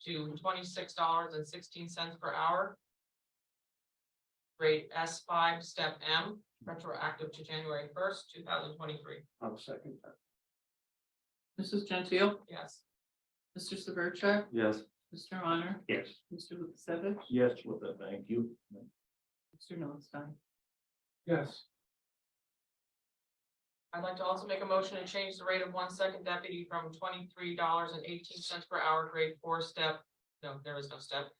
to $26.16 per hour, grade S5, step M, retroactive to January 1st, 2023. I'll second that. Mrs. Gentile, Yes. Mr. Severcek, Yes. Mr. Honor, Yes. Mr. Lukasevich, Yes, with a thank you. Mr. Notstein. Yes. I'd like to also make a motion to change the rate of one second deputy from $23.18 per hour, grade 4, step, no, there is no step,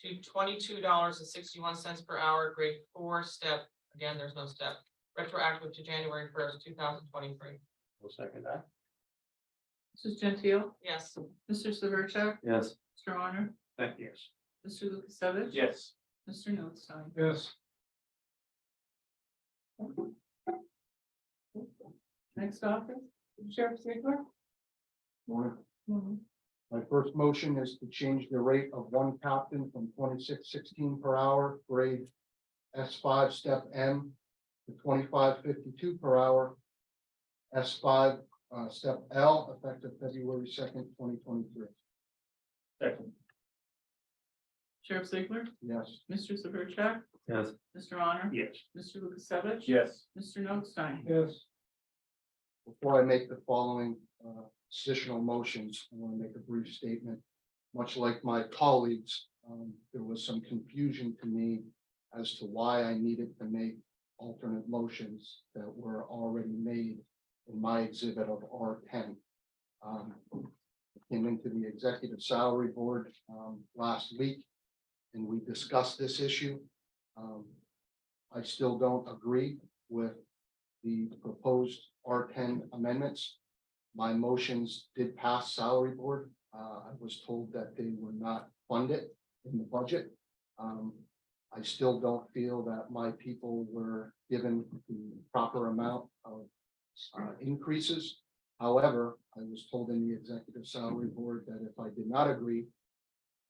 to $22.61 per hour, grade 4, step, again, there's no step, retroactive to January 1st, 2023. We'll second that. Mrs. Gentile, Yes. Mr. Severcek, Yes. Mr. Honor, Yes. Mr. Lukasevich. Yes. Mr. Notstein. Yes. Next office, Sheriff Ziegler. Morning. My first motion is to change the rate of one captain from 26.16 per hour, grade S5, step M, to 25.52 per hour, S5, step L, effective February 2nd, 2023. Second. Sheriff Ziegler, Yes. Mr. Severcek, Yes. Mr. Honor, Yes. Mr. Lukasevich. Yes. Mr. Notstein. Yes. Before I make the following additional motions, I want to make a brief statement. Much like my colleagues, there was some confusion to me as to why I needed to make alternate motions that were already made in my exhibit of R10. I came into the executive salary board last week and we discussed this issue. I still don't agree with the proposed R10 amendments. My motions did pass salary board. I was told that they were not funded in the budget. I still don't feel that my people were given the proper amount of increases. However, I was told in the executive salary board that if I did not agree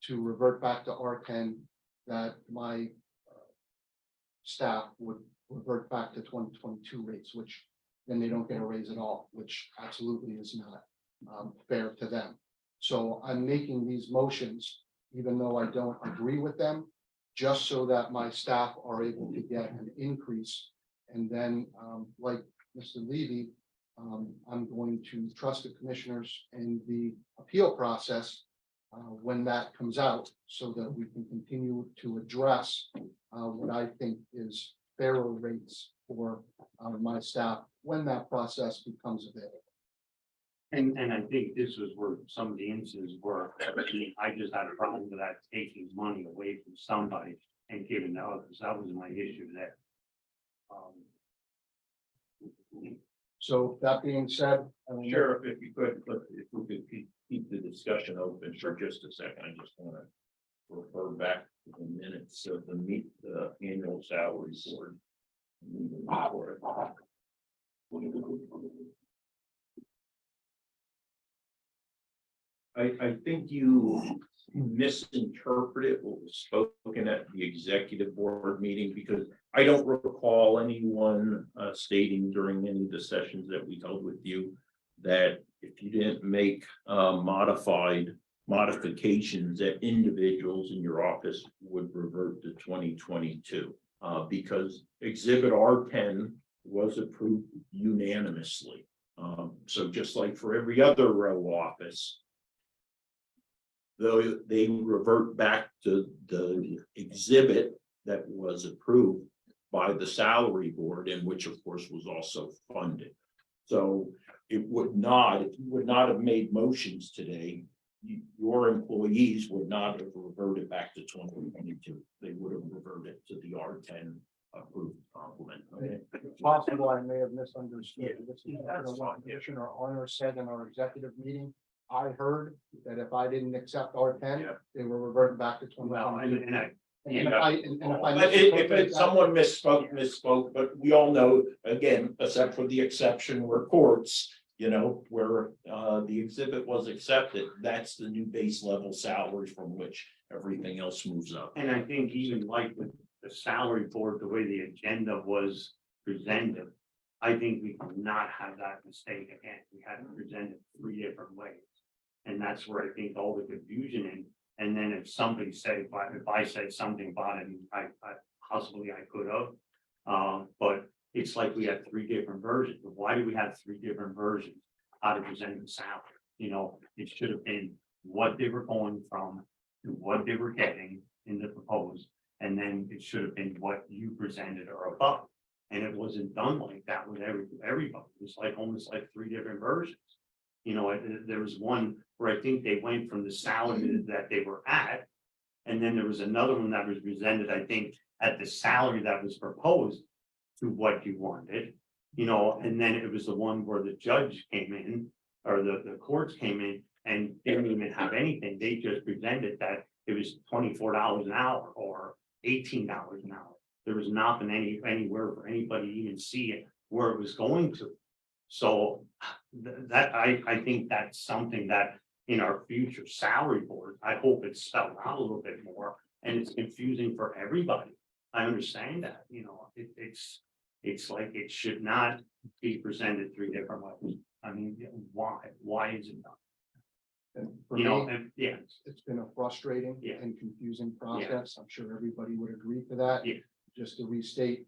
to revert back to R10, that my staff would revert back to 2022 rates, which then they don't get a raise at all, which absolutely is not fair to them. So I'm making these motions, even though I don't agree with them, just so that my staff are able to get an increase. And then, like Mr. Levy, I'm going to trust the commissioners in the appeal process when that comes out, so that we can continue to address what I think is fairer rates for my staff when that process becomes available. And I think this was where some of the instances were, I just had a problem with that, taking money away from somebody and giving to others. That was my issue there. So that being said, Sheriff, if you could, if we could keep the discussion open for just a second, I just want to refer back to the minutes of the annual salary board. I think you misinterpreted what was spoken at the executive board meeting, because I don't recall anyone stating during any of the sessions that we held with you that if you didn't make modifications, that individuals in your office would revert to 2022, because exhibit R10 was approved unanimously. So just like for every other row office, though they revert back to the exhibit that was approved by the salary board, and which of course was also funded. So it would not, if you would not have made motions today, your employees would not have reverted back to 2022. They would have reverted to the R10 approved complement. Okay. it's possible I may have misunderstood. This is what Commissioner Honor said in our executive meeting. I heard that if I didn't accept R10, they were reverting back to 2022. If someone misspoke, but we all know, again, except for the exception where courts, where the exhibit was accepted, that's the new base level salary from which everything else moves up. And I think even like with the salary board, the way the agenda was presented, I think we cannot have that mistake again. We had to present it 3 different ways. And that's where I think all the confusion in. And then if somebody said, if I said something about it, I possibly I could have. But it's like we had 3 different versions. Why do we have 3 different versions? How to present the salary? It should have been what they were going from to what they were getting in the proposed. And then it should have been what you presented or above. And it wasn't done like that with everybody. It's like almost like 3 different versions. There was one where I think they went from the salary that they were at. And then there was another one that was presented, I think, at the salary that was proposed to what you wanted. And then it was the one where the judge came in, or the courts came in and didn't even have anything. They just presented that it was $24 an hour or $18 an hour. there was nothing anywhere for anybody to even see it, where it was going to. So that, I think that's something that in our future salary board, I hope it's spelled out a little bit more, and it's confusing for everybody. I understand that, it's like it should not be presented three different ways. I mean, why is it not? And for And yeah, it's been a frustrating Yeah. and confusing process. I'm sure everybody would agree to that. Yeah. Just to restate,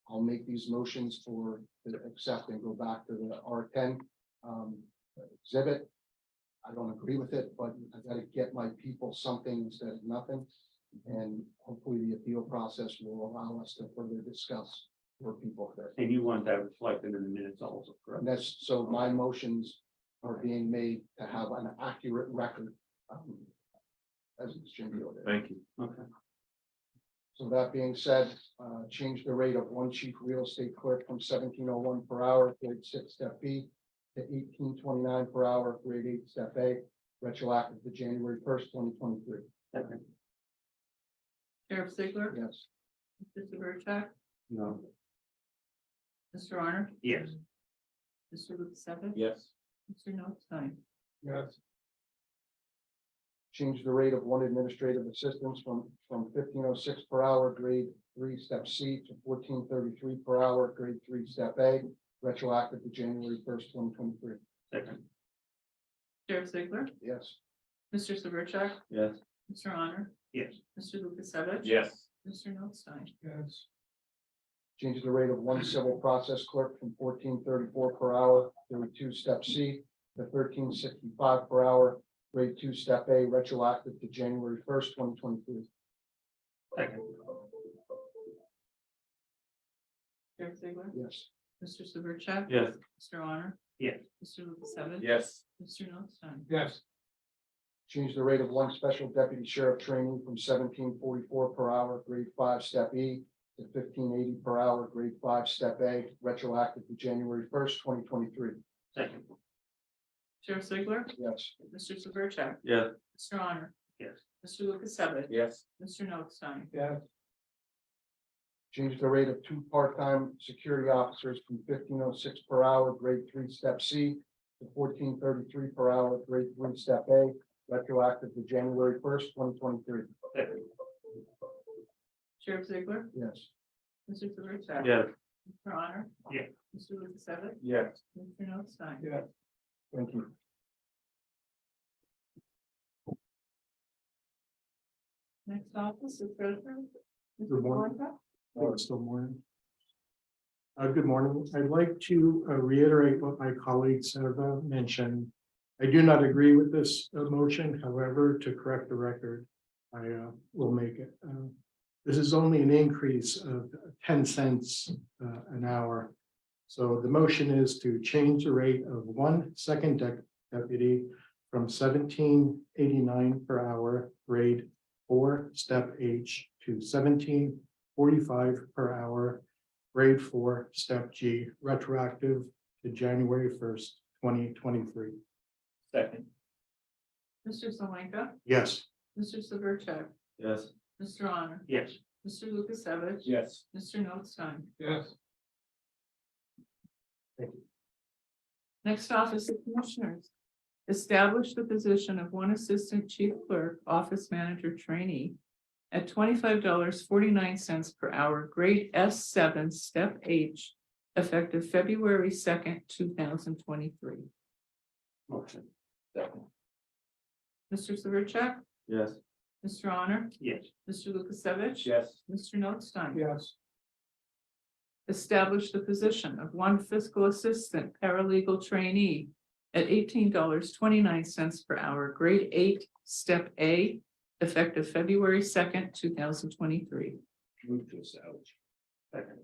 I'll make these motions for the accept and go back to the R10 exhibit. I don't agree with it, but I gotta get my people something instead of nothing. And hopefully the appeal process will allow us to further discuss where people fit. and you want that reflected in the minutes also, correct? And that's, so my motions are being made to have an accurate record. As it's Jim noted. Thank you. Okay. So that being said, change the rate of one chief real estate clerk from 1701 per hour, grade 6, step B, to 1829 per hour, grade 8, step A, retroactive to January 1st, 2023. Sheriff Ziegler, Yes. Mr. Severcek, No. Mr. Honor, Yes. Mr. Lukasevich. Yes. Mr. Notstein. Yes. Change the rate of one administrative assistant from 1506 per hour, grade 3, step C, to 1433 per hour, grade 3, step A, retroactive to January 1st, 2023. Second. Sheriff Ziegler, Yes. Mr. Severcek, Yes. Mr. Honor, Yes. Mr. Lukasevich. Yes. Mr. Notstein. Yes. Change the rate of one civil process clerk from 1434 per hour, grade 2, step C, to 1365 per hour, grade 2, step A, retroactive to January 1st, 2023. Second. Sheriff Ziegler, Yes. Mr. Severcek. Yes. Mr. Honor. Yes. Mr. Lukasevich. Yes. Mr. Notstein. Yes. Change the rate of one special deputy sheriff trainee from 1744 per hour, grade 5, step E, to 1580 per hour, grade 5, step A, retroactive to January 1st, 2023. Second. Sheriff Ziegler, Yes. Mr. Severcek. Yes. Mr. Honor, Yes. Mr. Lukasevich. Yes. Mr. Notstein. Yes. Change the rate of two part-time security officers from 1506 per hour, grade 3, step C, to 1433 per hour, grade 3, step A, retroactive to January 1st, 2023. Second. Sheriff Ziegler, Yes. Mr. Severcek. Yes. Mr. Honor. Yes. Mr. Lukasevich. Yes. Mr. Notstein. Yes. Thank you. Next office is treasurer. Good morning. Mr. Oh, it's still morning. Good morning. I'd like to reiterate what my colleagues have mentioned. I do not agree with this motion. However, to correct the record, I will make it. This is only an increase of 10 cents an hour. So the motion is to change the rate of one second deputy from 1789 per hour, grade 4, step H, to 1745 per hour, grade 4, step G, retroactive to January 1st, 2023. Second. Mr. Zelenka, Yes. Mr. Severcek, Yes. Mr. Honor, Yes. Mr. Lukasevich. Yes. Mr. Notstein. Yes. Next office of commissioners. Establish the position of one assistant chief clerk, office manager trainee at $25.49 per hour, grade S7, step H, effective February 2nd, 2023. Motion. Second. Mr. Severcek, Yes. Mr. Honor, Yes. Mr. Lukasevich. Yes. Mr. Notstein. Yes. Establish the position of one fiscal assistant paralegal trainee at $18.29 per hour, grade 8, step A, effective February 2nd, 2023. Move to establish. Second.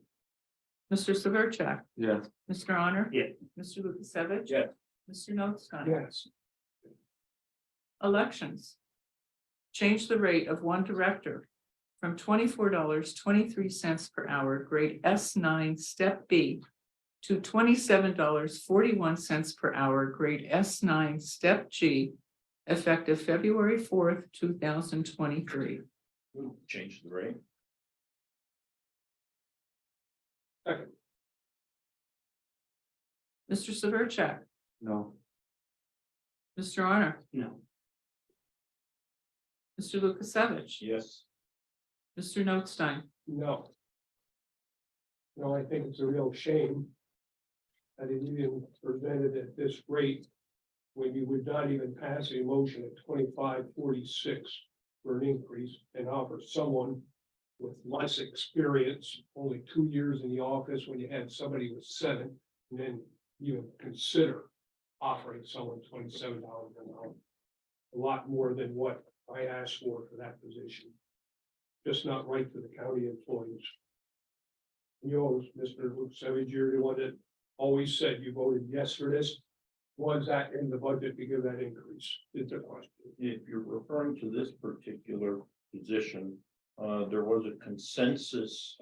Mr. Severcek, Yes. Mr. Honor. Yes. Mr. Lukasevich. Yes. Mr. Notstein. Yes. Elections. Change the rate of one director from $24.23 per hour, grade S9, step B, to $27.41 per hour, grade S9, step G, effective February 4th, 2023. Change the rate. Mr. Severcek, No. Mr. Honor, No. Mr. Lukasevich, Yes. Mr. Notstein, No. No, I think it's a real shame that it even presented at this rate when you would not even pass a motion at 25.46 for an increase and offer someone with less experience, only 2 years in the office when you had somebody with 7, and then you consider offering someone $27 an hour. A lot more than what I asked for that position. Just not right for the county employees. You know, Mr. Lukasevich, you're the one that always said you voted yes for this. Was that in the budget because of that increase? Is the question. If you're referring to this particular position, there was a consensus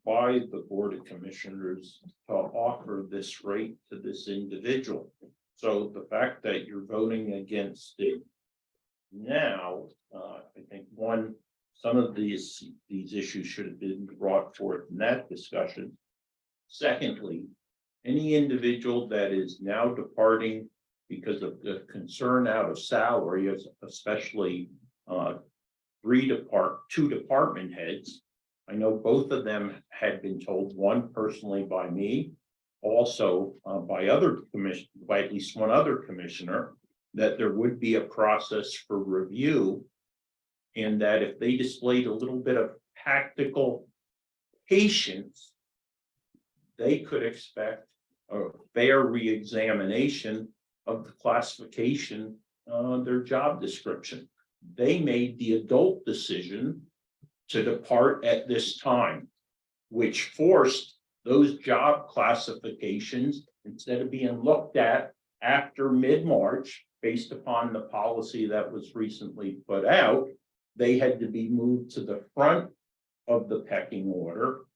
by the Board of Commissioners to offer this rate to this individual. So the fact that you're voting against it now, I think some of these issues should have been brought forth in that discussion. Secondly, any individual that is now departing because of the concern out of salary, especially two department heads. I know both of them had been told, one personally by me, also by at least one other commissioner, that there would be a process for review, and that if they displayed a little bit of tactical patience, they could expect a fair reexamination of the classification on their job description. They made the adult decision to depart at this time, which forced those job classifications, instead of being looked at after mid-March, based upon the policy that was recently put out, they had to be moved to the front of the pecking order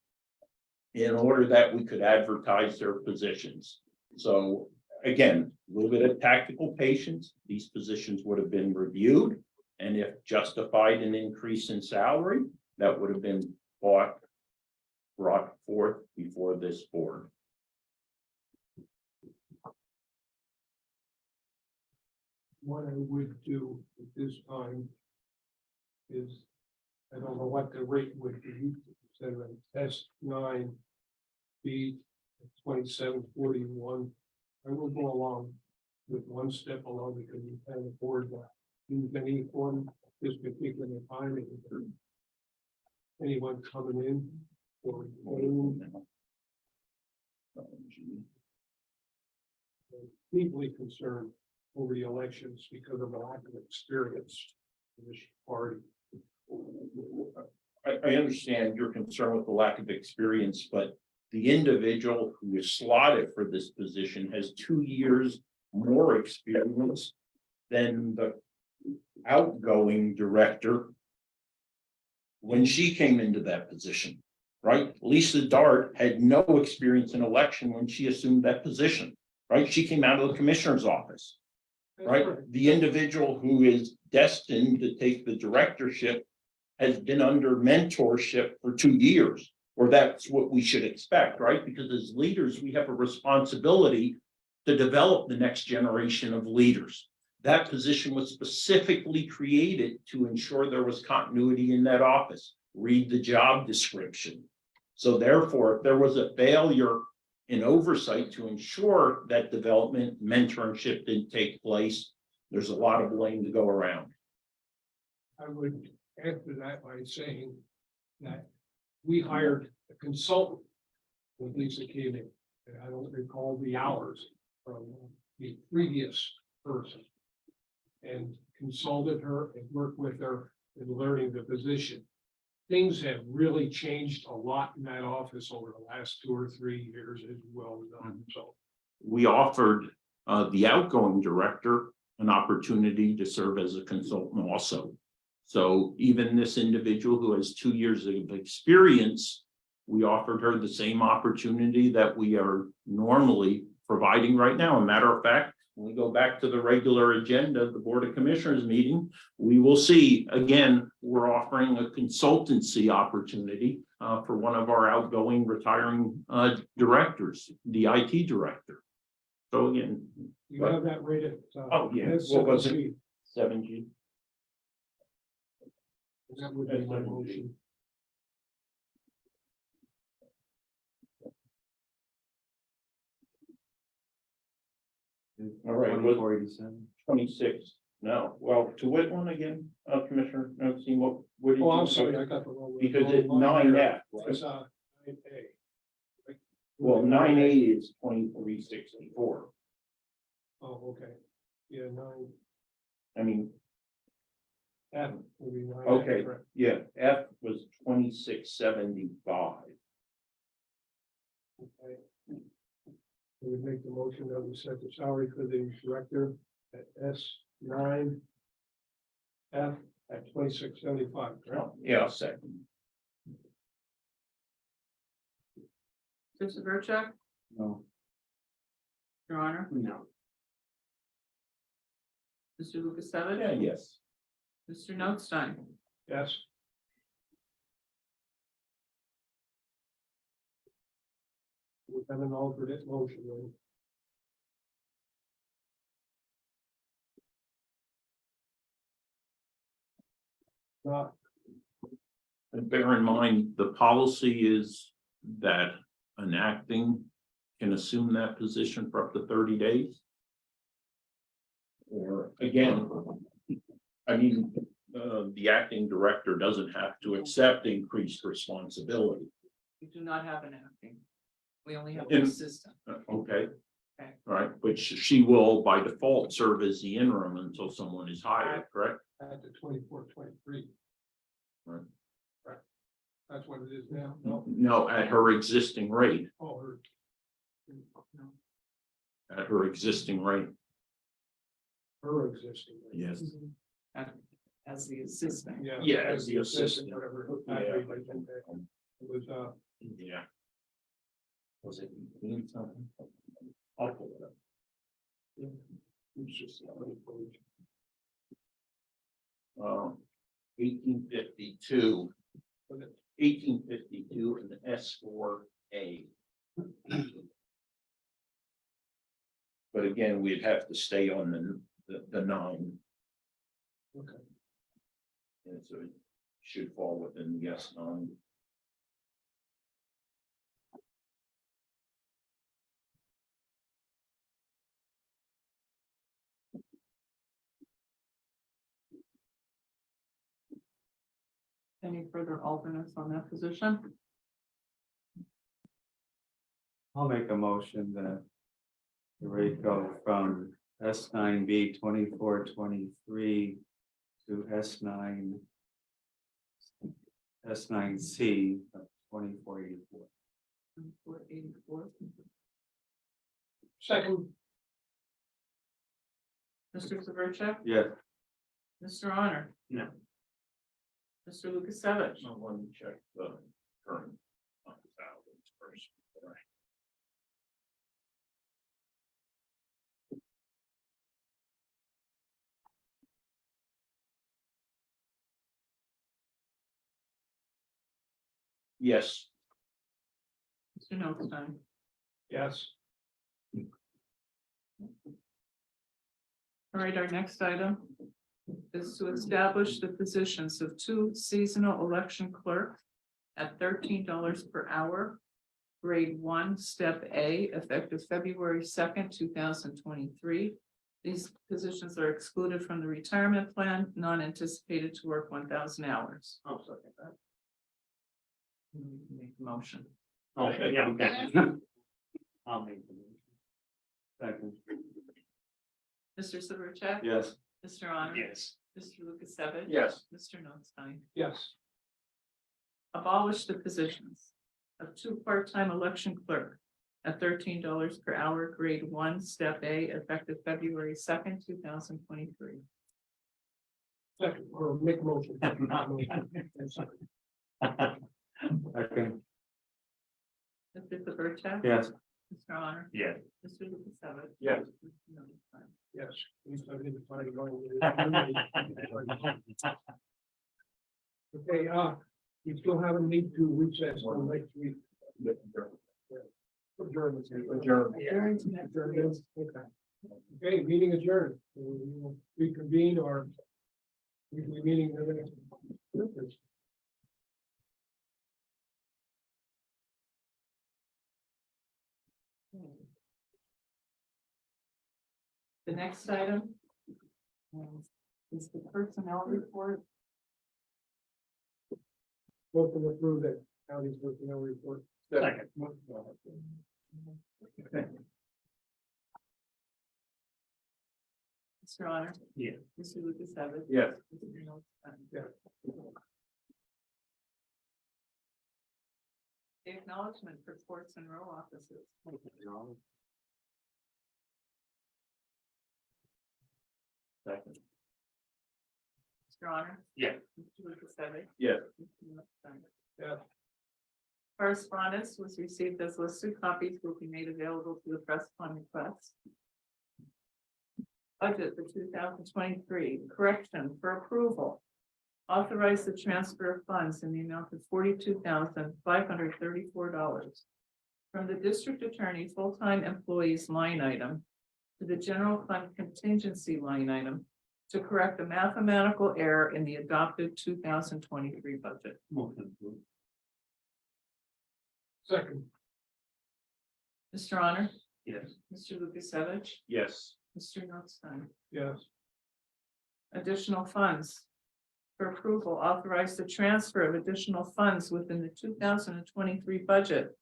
in order that we could advertise their positions. So again, a little bit of tactical patience, these positions would have been reviewed, and if justified an increase in salary, that would have been brought forth before this board. What I would do at this time is, I don't know what the rate would be, instead of an S9 B 2741. I will go along with one step along because we can't afford that. Use any one this particular time. Anyone coming in or going, deeply concerned over the elections because of the lack of experience in this party. I understand your concern with the lack of experience, but the individual who is slotted for this position has 2 years more experience than the outgoing director when she came into that position, right? Lisa Dart had no experience in election when she assumed that position, right? She came out of the commissioner's office, right? The individual who is destined to take the directorship has been under mentorship for 2 years, or that's what we should expect, right? Because as leaders, we have a responsibility to develop the next generation of leaders. That position was specifically created to ensure there was continuity in that office. Read the job description. So therefore, if there was a failure in oversight to ensure that development, mentorship didn't take place, there's a lot of blame to go around. I would answer that by saying that we hired a consultant when Lisa came in, and I don't recall the hours from the previous person, and consulted her and worked with her in learning the position. Things have really changed a lot in that office over the last 2 or 3 years, as well done. So We offered the outgoing director an opportunity to serve as a consultant also. So even this individual who has 2 years of experience, we offered her the same opportunity that we are normally providing right now. A matter of fact, when we go back to the regular agenda of the Board of Commissioners meeting, we will see, again, we're offering a consultancy opportunity for one of our outgoing retiring directors, the IT director. So again. You have that rated. Oh, yeah. What was it? 7G. That would be my motion. All right. 26. No, well, to what one again, Commissioner? No, see what did you? Oh, I'm sorry, I got the wrong one. Because it's 9F, right? It's 9A. Well, 9A is 2364. Oh, okay. Yeah, 9. I mean, F would be 9. okay, yeah, F was 2675. Okay. We would make the motion that we set the salary for the director at S9. F at 2675, right? Yeah, second. Mr. Severcek, No. Your Honor, No. Mr. Lukasevich. Yeah, yes. Mr. Notstein, Yes. We have an alternate motion, then. Not, And bear in mind, the policy is that an acting can assume that position for up to 30 days. Or again, I mean, the acting director doesn't have to accept increased responsibility. we do not have an acting. We only have In- an assistant. Okay. Okay. All right, but she will by default serve as the interim until someone is hired, correct? at the 24, 23. Right. Right. That's what it is now. No. No, at her existing rate, Oh, her. at her existing rate. Her existing. Yes. As the assistant. Yeah. Yeah, as the assistant. Whatever. Yeah. It was, Yeah. Was it 18 something? I'll pull it up. it's just, 1852. 1852 and the S4A. But again, we'd have to stay on the 9. okay. And so it should fall within the S9. Any further alternates on that position? I'll make a motion that the rate go from S9B 2423 to S9C 2484. 484. Second. Mr. Severcek, Yes. Mr. Honor, No. Mr. Lukasevich, I want to check the current salaries first. Yes. Mr. Notstein, Yes. all right, our next item is to establish the positions of 2 seasonal election clerks at $13 per hour. Grade 1, step A, effective February 2nd, 2023. These positions are excluded from the retirement plan, non-anticipated to work 1,000 hours. I'll second that. You can make the motion. Okay, yeah, okay. I'll make the motion. Second. Mr. Severcek? Yes. Mr. Honor? Yes. Mr. Lukasevich? Yes. Mr. Notstein? Yes. Abolish the positions of 2 part-time election clerk at $13 per hour, grade 1, step A, effective February 2nd, 2023. Second, or make a motion. Second. Mr. Severcek? Yes. Mr. Honor? Yes. Mr. Lukasevich? Yes. Mr. Notstein? Okay, we still have a need to recess till next week. Adjournment. Okay, meeting adjourned. We will reconvene our weekly meeting. The next item is the personnel report. Vote to approve that county's personnel report. Second. Okay. Mr. Honor? Yeah. Mr. Lucas Evans? Yes. Mr. Notstein? Yeah. The acknowledgement for courts and row offices. Second. Mr. Honor? Yeah. Mr. Lucas Evans? Yes. Mr. Notstein? Yeah. Correspondence was received as listed. Copies will be made available to the press upon request. Budget for 2023, correction for approval. Authorize the transfer of funds in the amount of $42,534 from the district attorney full-time employees line item to the general fund contingency line item to correct a mathematical error in the adopted 2023 budget. Second. Mr. Honor? Yes. Mr. Lukasevich? Yes. Mr. Notstein? Yes. Additional funds. For approval, authorize the transfer of additional funds within the 2023 budget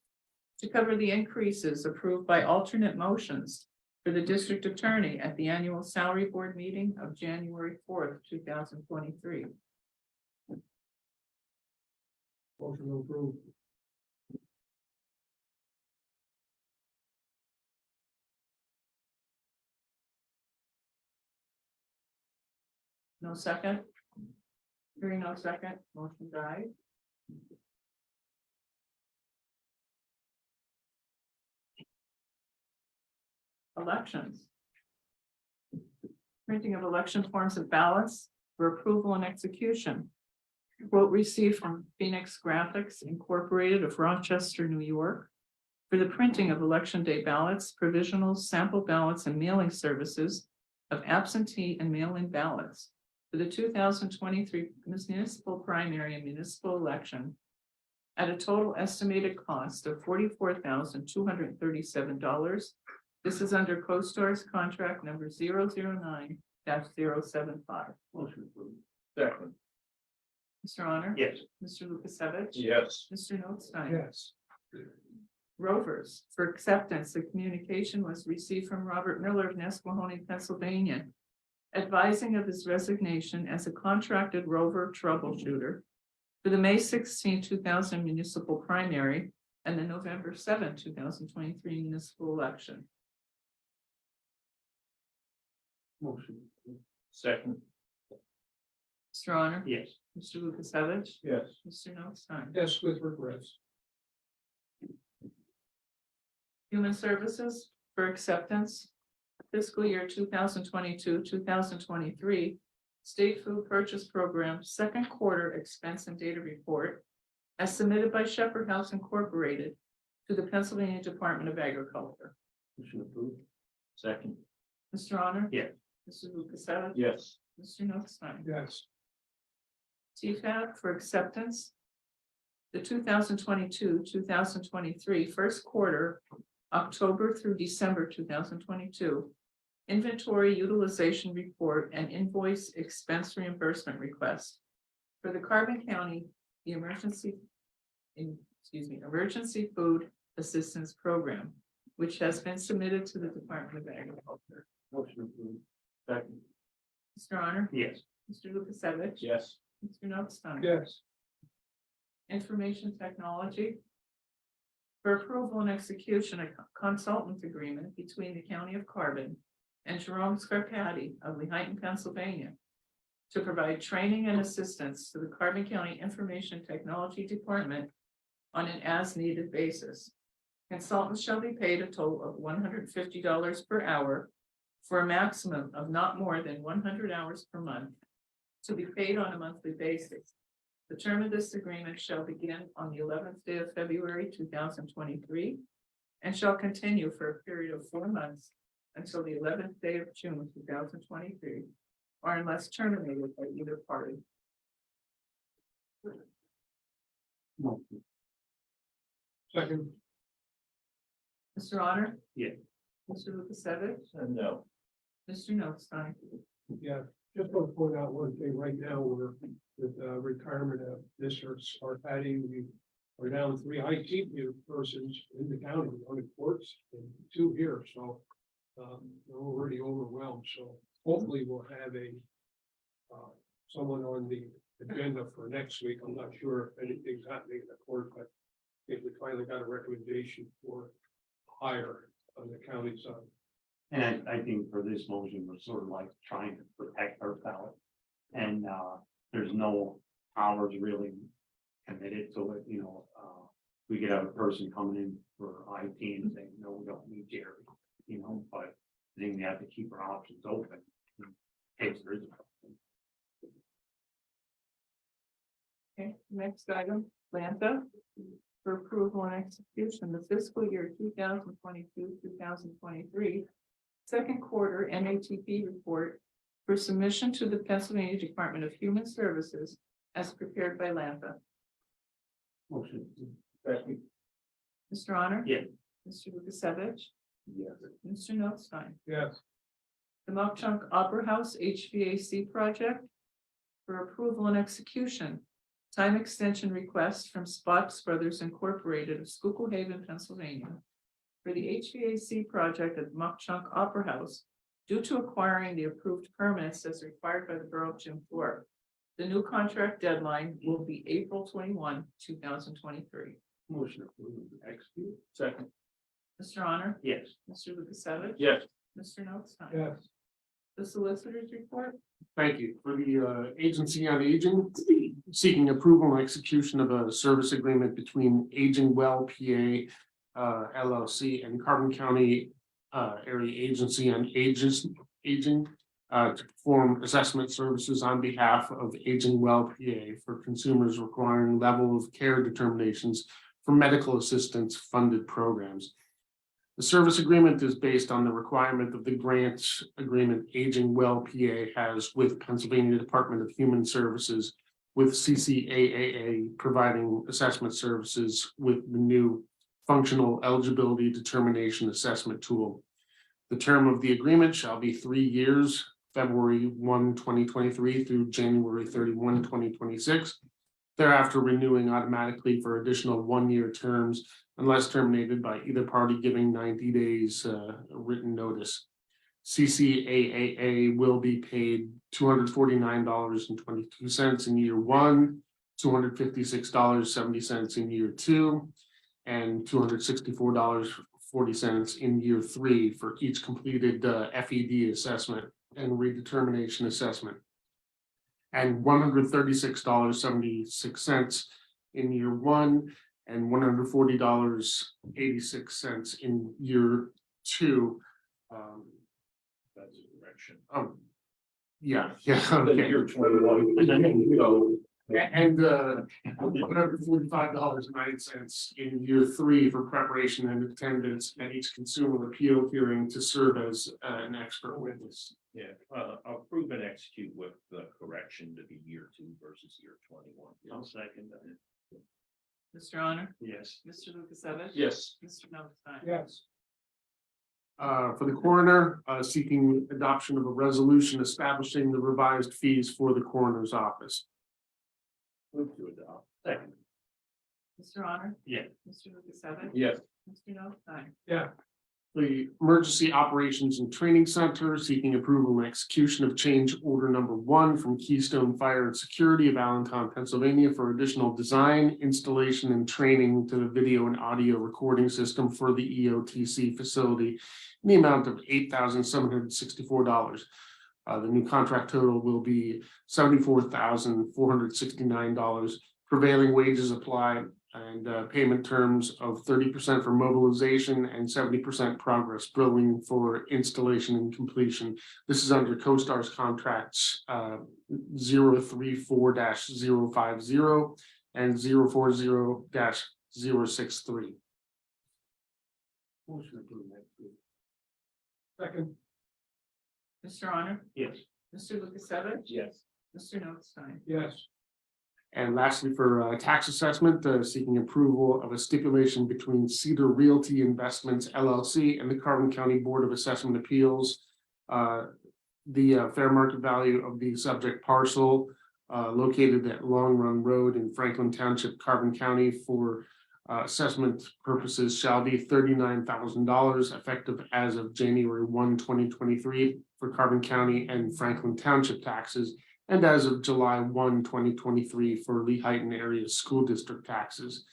to cover the increases approved by alternate motions for the district attorney at the annual salary board meeting of January 4th, 2023. Motion to approve. No second? Hearing no second, motion died. Elections. Printing of election forms and ballots for approval and execution. Quote received from Phoenix Graphics Incorporated of Rochester, New York, for the printing of election day ballots, provisionals, sample ballots, and mailing services of absentee and mail-in ballots for the 2023 municipal primary and municipal election at a total estimated cost of $44,237. This is under CoStar's contract number 009-075. Motion approved. Second. Mr. Honor? Yes. Mr. Lukasevich? Yes. Mr. Notstein? Yes. Rovers for acceptance. The communication was received from Robert Miller of Nesquehoning, Pennsylvania, advising of his resignation as a contracted rover troubleshooter for the May 16, 2000 municipal primary and the November 7, 2023 municipal election. Motion. Second. Mr. Honor? Yes. Mr. Lukasevich? Yes. Mr. Notstein? Yes, with regrets. Human Services for acceptance. Fiscal year 2022-2023 State Food Purchase Program second quarter expense and data report as submitted by Shepherd House Incorporated to the Pennsylvania Department of Agriculture. Motion approved. Second. Mr. Honor? Yes. Mr. Lukasevich? Yes. Mr. Notstein? Yes. TFAB for acceptance. The 2022-2023 first quarter, October through December 2022, inventory utilization report and invoice expense reimbursement request for the Carbon County, the emergency food assistance program, which has been submitted to the Department of Agriculture. Motion approved. Second. Mr. Honor? Yes. Mr. Lukasevich? Yes. Mr. Notstein? Yes. Information technology. For approval and execution, a consultant agreement between the County of Carbon and Jerome Scarpati of Lehighton, Pennsylvania, to provide training and assistance to the Carbon County Information Technology Department on an as-needed basis. Consultants shall be paid a total of $150 per hour for a maximum of not more than 100 hours per month to be paid on a monthly basis. The term of this agreement shall begin on the 11th day of February 2023 and shall continue for a period of 4 months until the 11th day of June 2023, or unless terminated by either party. Second. Mr. Honor? Yeah. Mr. Lukasevich? No. Mr. Notstein? Yeah, just want to point out one thing right now, we're with retirement of Mr. Scarpati, we are down 3 IT persons in the county, on the courts, and 2 here, so we're already overwhelmed, so hopefully we'll have someone on the agenda for next week. I'm not sure if anything's happening in the court, but I think we finally got a recommendation for hire on the county side. And I think for this motion, we're sort of like trying to protect our ballot. And there's no hours really committed to it, we could have a person coming in for IT and saying, no, we don't need Jerry, but I think we have to keep our options open. In case there is a problem. Okay, next item, Lanta, for approval and execution, the fiscal year 2022-2023, second quarter NATP report for submission to the Pennsylvania Department of Human Services as prepared by Lanta. Motion. Mr. Honor? Yeah. Mr. Lukasevich? Yes. Mr. Notstein? Yes. The Mock Chunk Opera House HVAC project for approval and execution. Time extension request from Spots Brothers Incorporated of Schuylkill Haven, Pennsylvania, for the HVAC project at Mock Chunk Opera House due to acquiring the approved permits as required by the Borough of Jim Thorpe. The new contract deadline will be April 21, 2023. Motion approved, execute. Second. Mr. Honor? Yes. Mr. Lukasevich? Yes. Mr. Notstein? Yes. The solicitor's report? Thank you. For the Agency on Aging, seeking approval and execution of a service agreement between Aging Well PA LLC and Carbon County Area Agency on Aging to perform assessment services on behalf of Aging Well PA for consumers requiring level of care determinations for medical assistance funded programs. The service agreement is based on the requirement of the grant agreement Aging Well PA has with Pennsylvania Department of Human Services, with CCAAA providing assessment services with the new functional eligibility determination assessment tool. The term of the agreement shall be 3 years, February 1, 2023 through January 31, 2026. Thereafter renewing automatically for additional 1-year terms unless terminated by either party giving 90 days written notice. CCAAA will be paid $249.22 in year 1, $256.70 in year 2, and $264.40 in year 3 for each completed FED assessment and redetermination assessment, and $136.76 in year 1 and $140.86 in year 2. That's a correction. Yeah, okay. Year 21. So, And $145.09 in year 3 for preparation and attendance at each consumer appeal hearing to serve as an expert witness. yeah, approve and execute with the correction to be year 2 versus year 21. I'll second that. Mr. Honor? Yes. Mr. Lukasevich? Yes. Mr. Notstein? Yes. For the coroner, seeking adoption of a resolution establishing the revised fees for the coroner's office. Move to adopt. Second. Mr. Honor? Yeah. Mr. Lukasevich? Yes. Mr. Notstein? Yeah. The Emergency Operations and Training Center seeking approval and execution of change order number 1 from Keystone Fire and Security of Allentown, Pennsylvania for additional design, installation, and training to the video and audio recording system for the EOTC facility in the amount of $8,764. The new contract total will be $74,469. Prevailing wages apply and payment terms of 30% for mobilization and 70% progress billing for installation and completion. This is under CoStar's contracts 034-050 and 040-063. Motion approved. Second. Mr. Honor? Yes. Mr. Lukasevich? Yes. Mr. Notstein? Yes. And lastly, for tax assessment, seeking approval of a stipulation between Cedar Realty Investments LLC and the Carbon County Board of Assessment Appeals. The fair market value of the subject parcel located at Long Run Road in Franklin Township, Carbon County for assessment purposes shall be $39,000 effective as of January 1, 2023 for Carbon County and Franklin Township taxes, and as of July 1, 2023 for Lehighton Area School District taxes.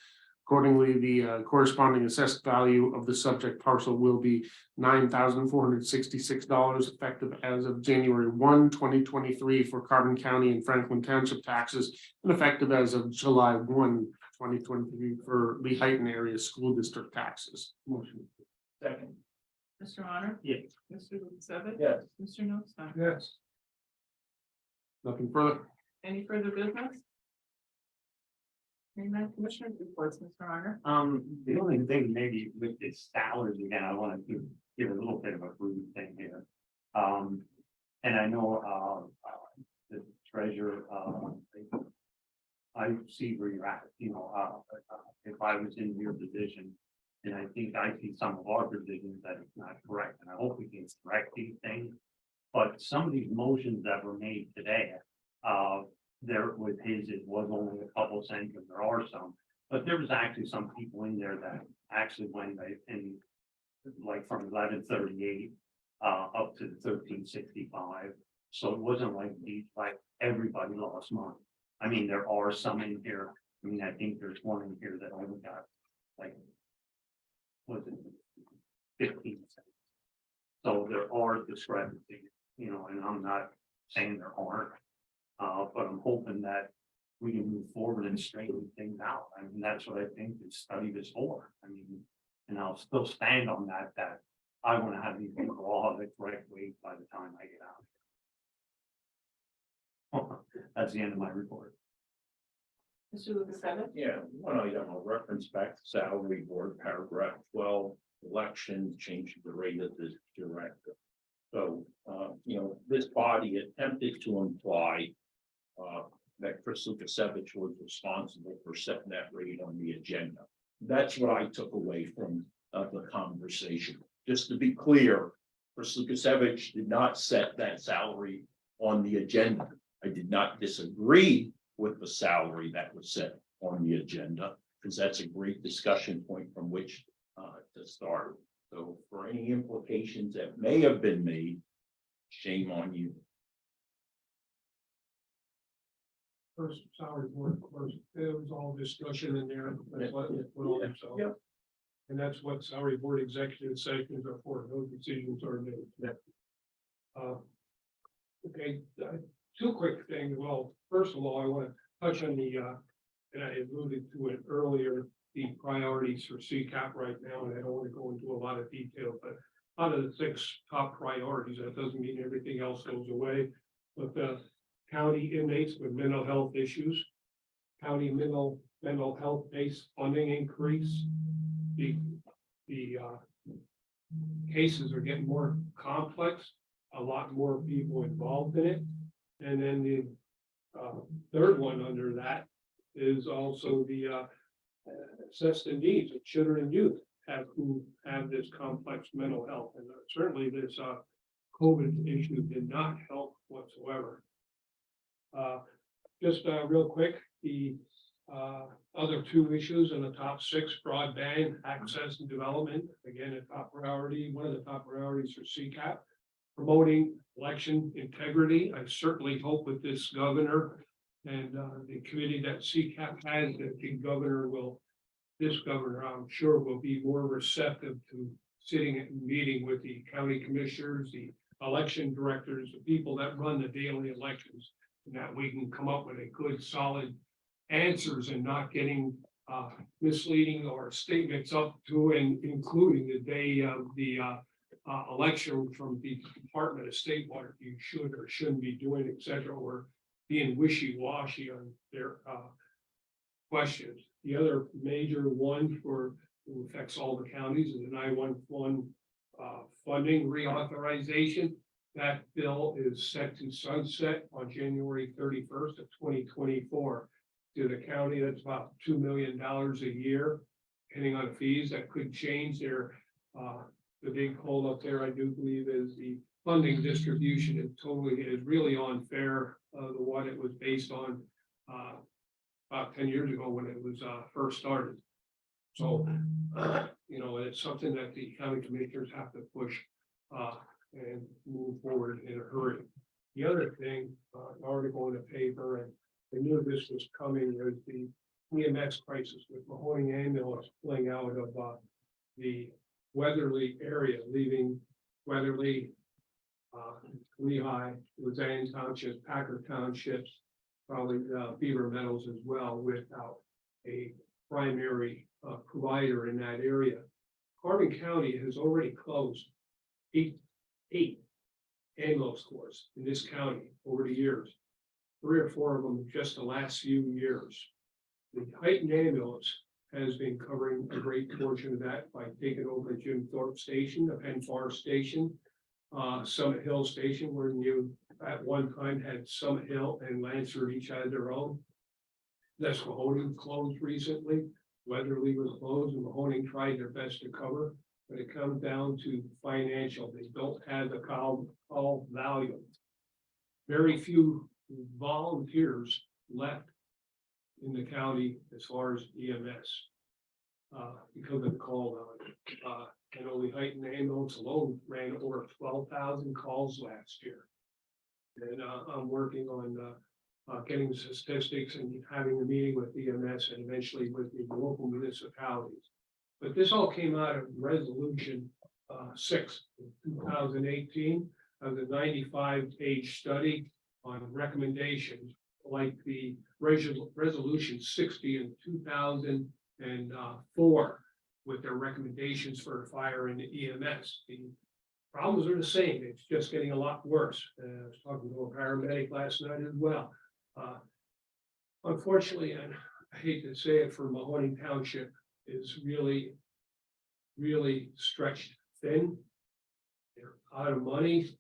Accordingly, the corresponding assessed value of the subject parcel will be $9,466 effective as of January 1, 2023 for Carbon County and Franklin Township taxes, and effective as of July 1, 2023 for Lehighton Area School District taxes. Motion. Second. Mr. Honor? Yes. Mr. Lukasevich? Yes. Mr. Notstein? Yes. Nothing further. Any further business? Hearing none, Commissioners reports, Mr. Honor. The only thing maybe with this salaries again, I want to give a little bit of a rude thing here. And I know, the treasurer, I see where you're at, you know, if I was in your position, and I think I see some of our positions that it's not correct, and I hope we can correct these things. But some of these motions that were made today, there with his, it was only a couple cents, and there are some, but there was actually some people in there that actually went in, like from 1138 up to 1365. So it wasn't like these, like everybody lost money. I mean, there are some in here. I mean, I think there's one in here that only got like, was it 15 cents? So there are discrepancies, you know, and I'm not saying there aren't. But I'm hoping that we can move forward and straighten things out. I mean, that's what I think this study is for. I mean, and I'll still stand on that, that I want to have these people all have the correct weight by the time I get out. That's the end of my report. Mr. Lukasevich? Yeah, one item, I'll reference back to salary board, paragraph 12, election, changing the rate of the director. So, you know, this body attempted to imply that Chris Lukasevich was responsible for setting that rate on the agenda. That's what I took away from the conversation. Just to be clear, Chris Lukasevich did not set that salary on the agenda. I did not disagree with the salary that was set on the agenda, because that's a great discussion point from which to start. So for any implications that may have been made, shame on you. First salary board, of course, there was all discussion in there. That's what it put on, so. Yep. And that's what salary board executive sessions are for. Those decisions are made. Okay, two quick things. Well, first of all, I want to touch on the, and I alluded to it earlier, the priorities for CCAP right now, and I don't want to go into a lot of detail, but out of the 6 top priorities, that doesn't mean everything else goes away. But the county inmates with mental health issues, county mental health based funding increase, the cases are getting more complex, a lot more people involved in it. And then the third one under that is also the assess the needs of children and youth who have this complex mental health. And certainly this COVID issue did not help whatsoever. Just real quick, the other 2 issues in the top 6, broadband access and development, again, a top priority, one of the top priorities for CCAP. Promoting election integrity. I certainly hope with this governor and the committee that CCAP has, that the governor will, this governor, I'm sure, will be more receptive to sitting and meeting with the county commissioners, the election directors, the people that run the daily elections, and that we can come up with a good, solid answers and not getting misleading or statements up to and including the day of the election from the Department of State, what you should or shouldn't be doing, et cetera, or being wishy-washy on their questions. The other major one who affects all the counties is the 911 funding reauthorization. That bill is set to sunset on January 31st of 2024. To the county, that's about $2 million a year, depending on fees. That could change their the big hole up there, I do believe, is the funding distribution. It totally is really unfair, the one it was based on about 10 years ago when it was first started. So, you know, it's something that the county commissioners have to push and move forward in a hurry. The other thing, article in the paper, and I knew this was coming, was the EMS crisis with Mahoning ambulance pulling out of the Weatherly area, leaving Weatherly, Lehigh, Luzerne Townships, Packard Townships, probably Beaver Meadows as well, without a primary provider in that area. Carbon County has already closed eight ambulance corps in this county over the years. 3 or 4 of them just the last few years. The Heighton ambulance has been covering a great portion of that by taking over Jim Thorpe Station, the Penn Forest Station, Summit Hill Station, where you at one time had Summit Hill and Lancer each had their own. That's Mahoning closed recently. Weatherly was closed, and Mahoning tried their best to cover, but it comes down to financial. They don't have the call value. Very few volunteers left in the county as far as EMS because of the call value. And only Heighton ambulance alone ran over 12,000 calls last year. And I'm working on getting statistics and having a meeting with EMS and eventually with the local municipalities. But this all came out of resolution 6 in 2018 of the 95-page study on recommendations, like the resolution 60 in 2004 with their recommendations for fire and EMS. The problems are the same. It's just getting a lot worse. I was talking to a paramedic last night as well. Unfortunately, and I hate to say it, for Mahoning Township is really stretched thin. They're out of money.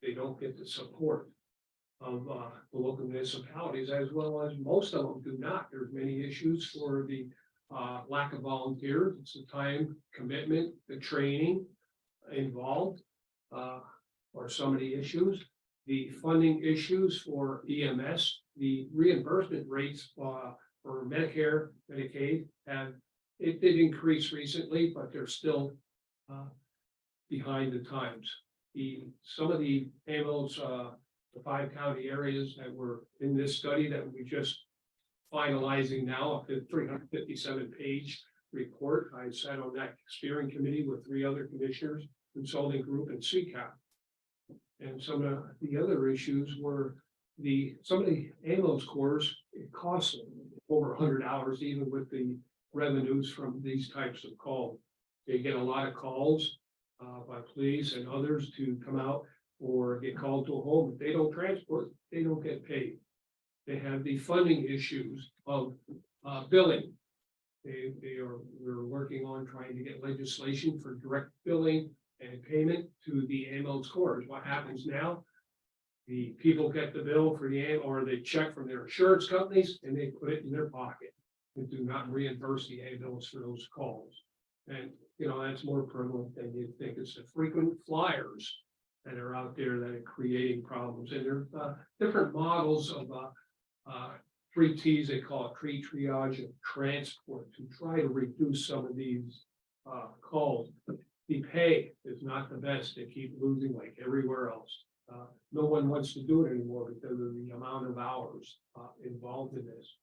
They don't get the support of the local municipalities, as well as most of them do not. There's many issues for the lack of volunteers. It's the time commitment, the training involved are some of the issues. The funding issues for EMS, the reimbursement rates for Medicare, Medicaid, it did increase recently, but they're still behind the times. Some of the ambulance, the 5 county areas that were in this study that we just finalizing now, a 357-page report. I sat on that steering committee with 3 other commissioners, consulting group, and CCAP. And some of the other issues were some of the ambulance corps, it costs over 100 hours, even with the revenues from these types of calls. They get a lot of calls by police and others to come out or get called to a home. If they don't transport, they don't get paid. They have the funding issues of billing. We're working on trying to get legislation for direct billing and payment to the ambulance corps. What happens now? The people get the bill for or they check from their insurance companies and they put it in their pocket and do not reimburse the ambulance for those calls. And you know, that's more prevalent than you think. It's the frequent flyers that are out there that are creating problems. And there's different models of 3 T's, they call it triage and transport, to try to reduce some of these calls. The pay is not the best. They keep losing like everywhere else. No one wants to do it anymore because of the amount of hours involved in this.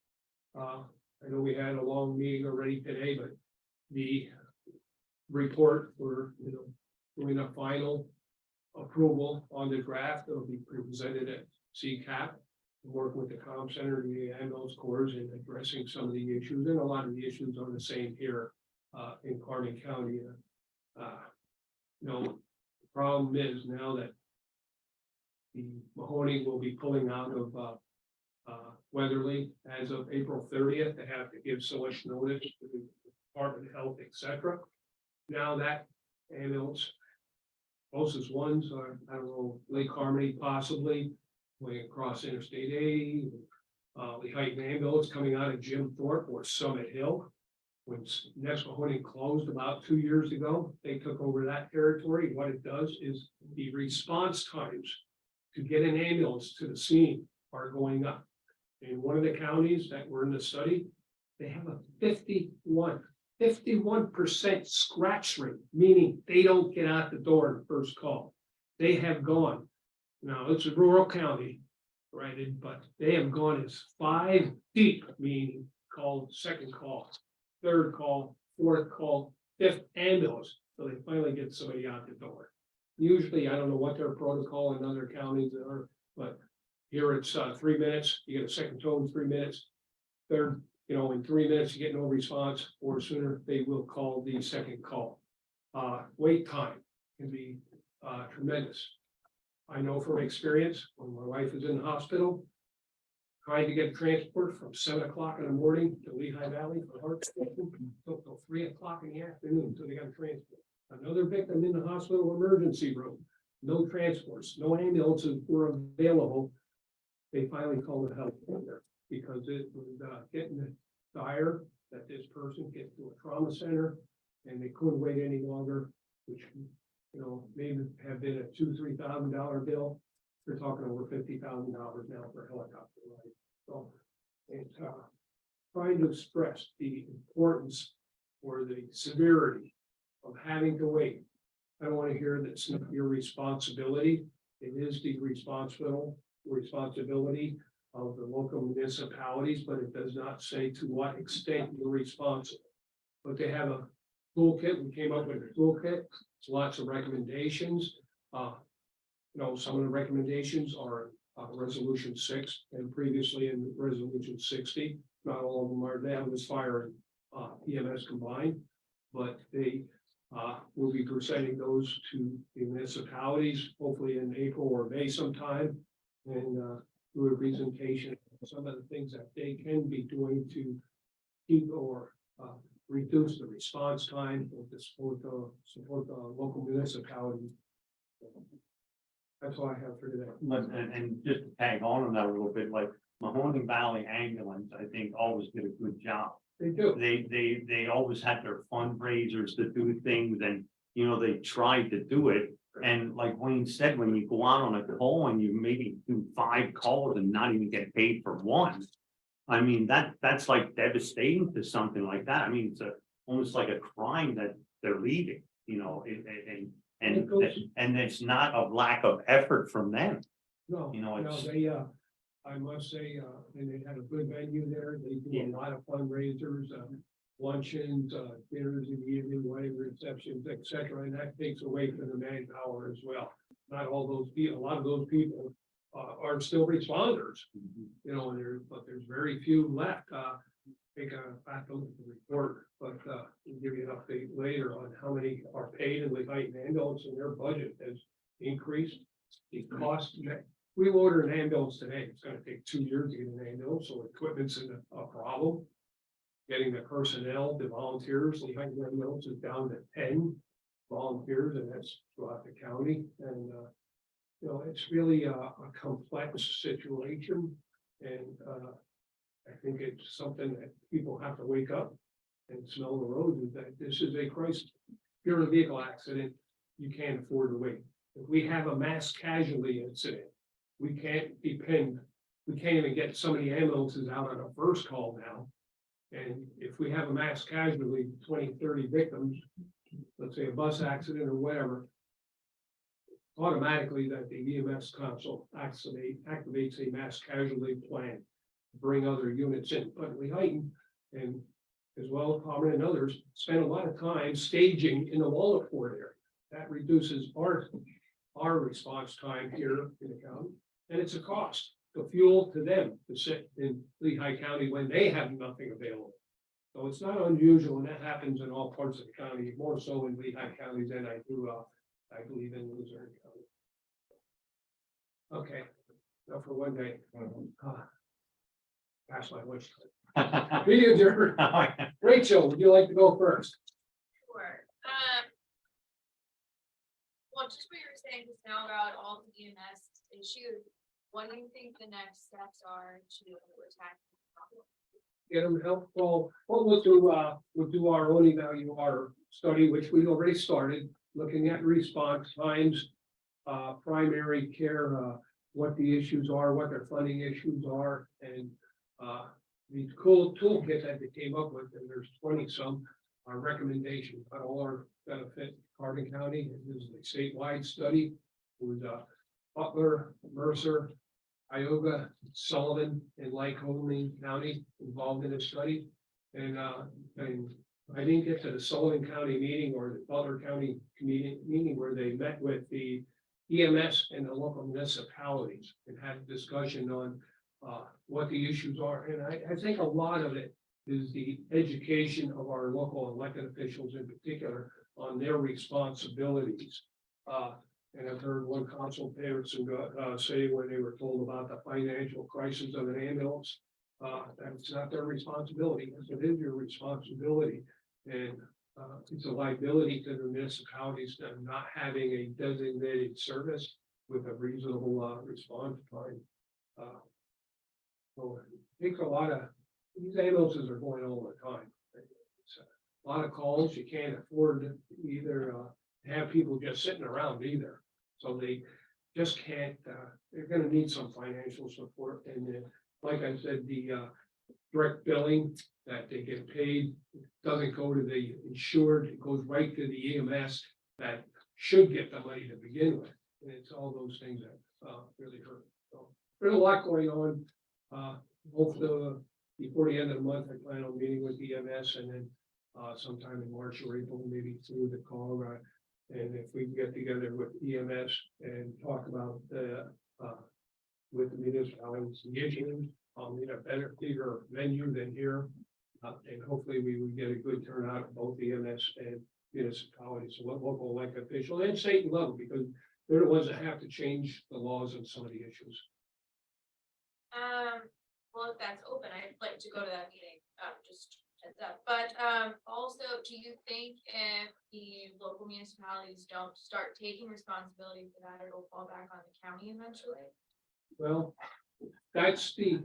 I know we had a long meeting already today, but the report for doing a final approval on the draft that will be presented at CCAP work with the comm center, the ambulance corps in addressing some of the issues, and a lot of the issues are the same here in Carbon County. The problem is now that the Mahoney will be pulling out of Weatherly as of April 30th. They have to give so much notice to the Department of Health, etc. Now that ambulance, closest ones are, I don't know, Lake Harmony possibly, going across Interstate 80, the Heighton ambulance coming out of Jim Thorpe or Summit Hill. When Nesquehoning closed about 2 years ago, they took over that territory. What it does is the response times to get an ambulance to the scene are going up. In one of the counties that were in the study, they have a 51% scratch rate, meaning they don't get out the door in the first call. They have gone, now it's a rural county, right? But they have gone as 5 deep, meaning called second call, third call, fourth call, fifth ambulance, so they finally get somebody out the door. Usually, I don't know what their protocol in other counties are, but here it's 3 minutes, you get a second tow in 3 minutes. Third, in 3 minutes, you get no response, or sooner, they will call the second call. Wait time can be tremendous. I know from experience, when my wife was in the hospital, trying to get transport from 7 o'clock in the morning to Lehigh Valley for heart treatment, took till 3 o'clock in the afternoon until they got transport. Another victim in the hospital emergency room, no transports, no ambulances were available. They finally called the health center because it was getting dire that this person gets to a trauma center and they couldn't wait any longer, which maybe have been a $2,000-3,000 bill. They're talking over $50,000 now for a helicopter ride. So it's trying to stress the importance or the severity of having to wait. I don't want to hear that it's not your responsibility. It is the responsibility of the local municipalities, but it does not say to what extent you're responsible. But they have a toolkit. We came up with a toolkit. It's lots of recommendations. Some of the recommendations are resolution 6 and previously in resolution 60. Not all of them are there. It was fire and EMS combined, but they will be presenting those to the municipalities, hopefully in April or May sometime, and do a presentation of some of the things that they can be doing to keep or reduce the response time or to support the local municipality. That's all I have for today. And just to tag on that a little bit, like Mahoney Valley Ambulance, I think always did a good job. They do. They always had their fundraisers to do things and, they tried to do it. And like Wayne said, when you go out on a call and you maybe do 5 calls and not even get paid for one, I mean, that's like devastating to something like that. I mean, it's almost like a crime that they're leaving, and it's not a lack of effort from them. No, they, I must say, and they had a good venue there. They do a lot of fundraisers, luncheons, dinners in the evening, wedding receptions, etc. And that takes away from the manpower as well. Not all those people, a lot of those people are still responders, but there's very few left. Take a back look at the report, but we'll give you an update later on how many are paid in the Heighton ambulance, and their budget has increased. The cost, we order an ambulance today, it's gonna take 2 years to get an ambulance, so equipment's a problem. Getting the personnel, the volunteers, the Heighton ambulance is down to 10 volunteers, and that's throughout the county. And it's really a complex situation, and I think it's something that people have to wake up and smell the roses that this is a crisis. If you're in a vehicle accident, you can't afford to wait. If we have a mass casualty incident, we can't even get so many ambulances out on a first call now. And if we have a mass casualty, 20, 30 victims, let's say a bus accident or whatever, automatically that the EMS council activates a mass casualty plan. Bring other units in, but we Heighton and as well as Palmer and others spend a lot of time staging in the Wallachford area. That reduces our response time here in the county, and it's a cost. the fuel to them to sit in Lehigh County when they have nothing available. So it's not unusual, and that happens in all parts of the county, more so in Lehigh County than I do, I believe in Luzerne County. Okay, now for one day. Pass my wish. Be adjourned. Rachel, would you like to go first? Sure. Well, just what you were saying just now about all the EMS issues, what do you think the next steps are to attack the problem? Get them help. Well, what we'll do our own our study, which we already started, looking at response times, primary care, what the issues are, what their funding issues are, and these cool toolkit that they came up with, and there's 20 some recommendations, but all are benefit Carbon County. This is a statewide study. It was Butler, Mercer, Ioga, Sullivan, and Lycoming County involved in this study. And I didn't get to the Sullivan County meeting or the Butler County meeting where they met with the EMS and the local municipalities and had a discussion on what the issues are. And I think a lot of it is the education of our local elected officials in particular on their responsibilities. And I've heard one consultation say when they were told about the financial crisis of an ambulance, that it's not their responsibility, yes, it is your responsibility. And it's a liability to the municipalities that not having a designated service with a reasonable response time. So it takes a lot of, these ambulances are going all the time. It's a lot of calls, you can't afford to either have people just sitting around either. So they just can't, they're gonna need some financial support. And like I said, the direct billing that they get paid doesn't go to the insured, it goes right to the EMS that should get the money to begin with. And it's all those things that really hurt. So there's a lot going on. Before the end of the month, I plan on meeting with EMS, and then sometime in March or April, maybe through the call. And if we can get together with EMS and talk about with the municipalities, the issues, need a bigger venue than here. And hopefully we would get a good turnout of both EMS and municipalities, so local elected officials and state level, because they're the ones that have to change the laws on some of the issues. Well, if that's open, I'd like to go to that meeting, just heads up. But also, do you think if the local municipalities don't start taking responsibility for that, it'll fall back on the county eventually? Well, that's the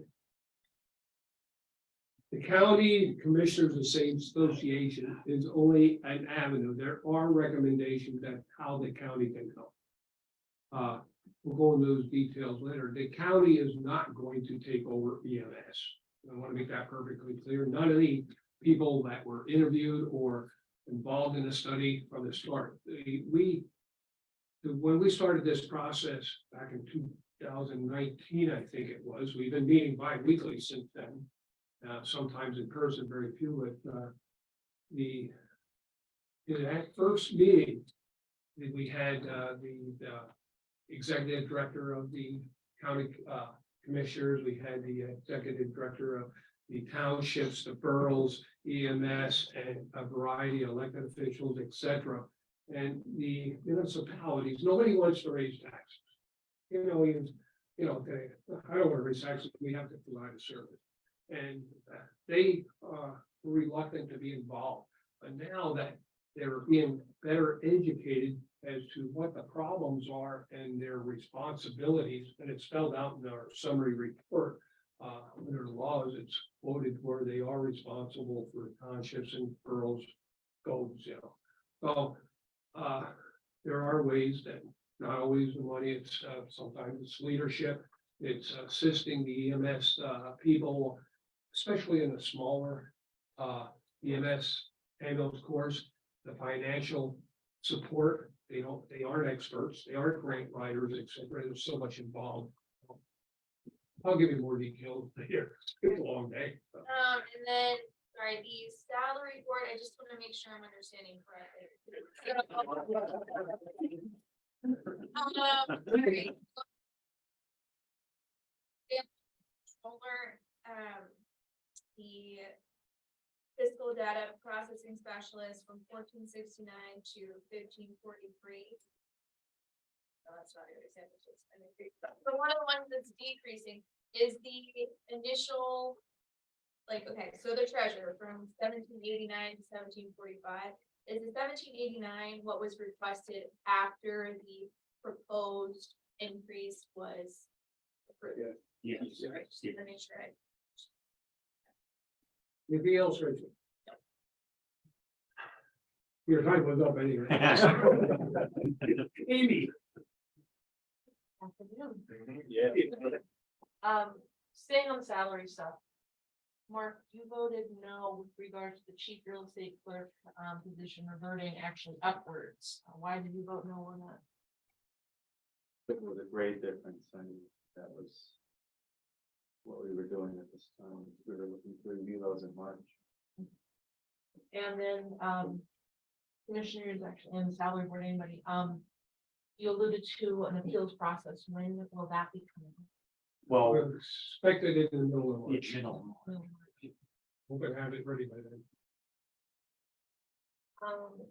county commissioners association is only an avenue. There are recommendations that how the county can help. We'll go into those details later. The county is not going to take over EMS. I want to make that perfectly clear. None of the people that were interviewed or involved in the study from the start. When we started this process back in 2019, I think it was, we've been meeting bi-weekly since then. Sometimes in person, very few, but in that first meeting, we had the executive director of the county commissioners, we had the executive director of the townships, the boroughs, EMS, and a variety of elected officials, etc. And the municipalities, nobody wants to raise taxes. I don't want to raise taxes, we have to provide a service. And they were reluctant to be involved. But now that they're being better educated as to what the problems are and their responsibilities, and it's spelled out in our summary report. Under the laws, it's quoted where they are responsible for townships and boroughs goals, So there are ways that not always the money, it's sometimes it's leadership, it's assisting the EMS people, especially in the smaller EMS ambulance corps, the financial support. They aren't experts, they aren't grant writers, etc. There's so much involved. I'll give you more details later. It's a long day. And then, sorry, the salary board, I just want to make sure I'm understanding correctly. the fiscal data processing specialist from 1469 to 1543. No, that's not your example. So one of the ones that's decreasing is the initial, like, okay, so the treasurer from 1789 to 1745. Is the 1789 what was requested after the proposed increase was approved? Yes. Right, just to make sure I. Anything else, Rachel? Your time was up anyway. Amy. Yeah. Staying on the salary stuff. Mark, you voted no with regard to the chief real estate clerk, position reverting actually upwards. Why did you vote no on that? It was a great difference, and that was what we were doing at this time. We were looking to review those in March. And then, commissioners actually, and salary board, anybody, you alluded to an appeals process. When will that be coming? Well, We're expected in the middle of March. it's, you know, We're gonna have it ready by then.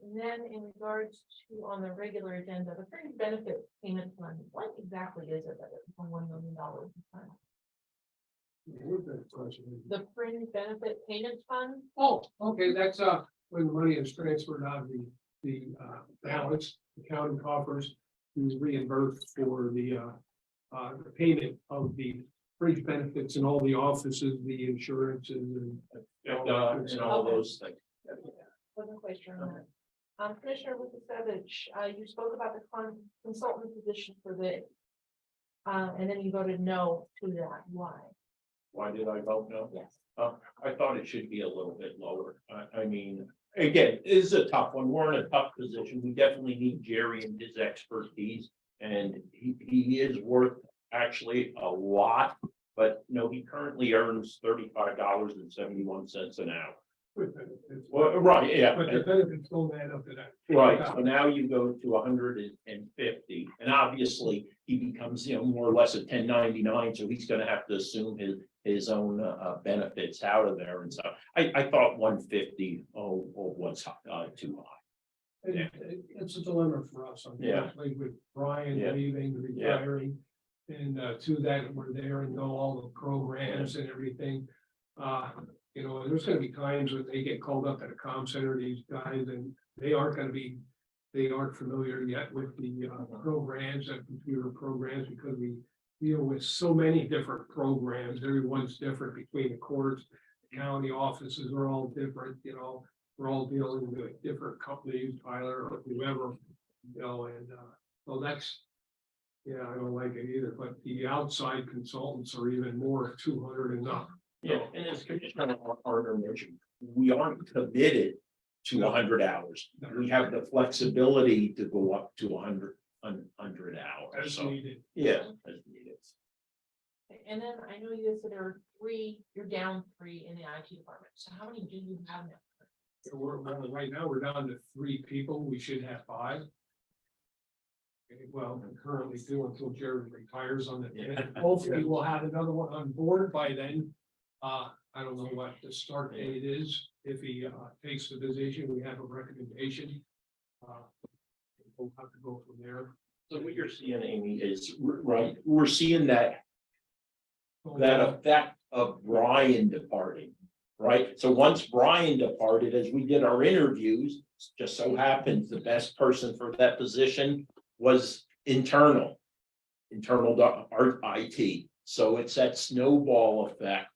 And then in regards to on the regular agenda, the fringe benefit payment fund, what exactly is it that it's for $1 million? The fringe benefit payment fund? Oh, okay, that's, when the money is transferred out of the balance, the county coffers, is reimbursed for the payment of the fringe benefits in all the offices, the insurances and. And all those things. Wasn't quite sure on that. Commissioner Lukasevich, you spoke about the consultant position for the, and then you voted no to that. Why? Why did I vote no? Yes. I thought it should be a little bit lower. I mean, again, it is a tough one. We're in a tough position. We definitely need Jerry and his expertise. And he is worth actually a lot, but no, he currently earns $35.71 an hour. Well, right, yeah. But the benefits don't add up to that. Right, so now you go to 150, and obviously he becomes, more or less a 1099, so he's gonna have to assume his own benefits out of there and stuff. I thought 150 was too high. And it's a dilemma for us, unfortunately, with Brian Yeah. leaving, retiring. And to that, we're there and know all the programs and everything. There's gonna be times when they get called up at a comm center, these guys, and they aren't familiar yet with the programs and computer programs, because we deal with so many different programs. Everyone's different between the courts, the county offices are all different, we're all dealing with different companies, Tyler or whoever, and so that's. Yeah, I don't like it either, but the outside consultants are even more 200 and up. Yeah, and as Commissioner Harder mentioned, we aren't committed to 100 hours. We have the flexibility to go up to 100 hours. As So, needed. yeah, as needed. And then I know you said there were 3, you're down 3 in the IT department. So how many do you have now? Right now, we're down to 3 people. We should have 5. Well, currently 2 until Jared retires on the. Hopefully, we'll have another one on board by then. I don't know what the start date is. If he takes the position, we have a recommendation. We'll have to go from there. So what you're seeing, Amy, is right. We're seeing that effect of Brian departing, right? So once Brian departed, as we did our interviews, just so happens the best person for that position was internal art IT. So it's that snowball effect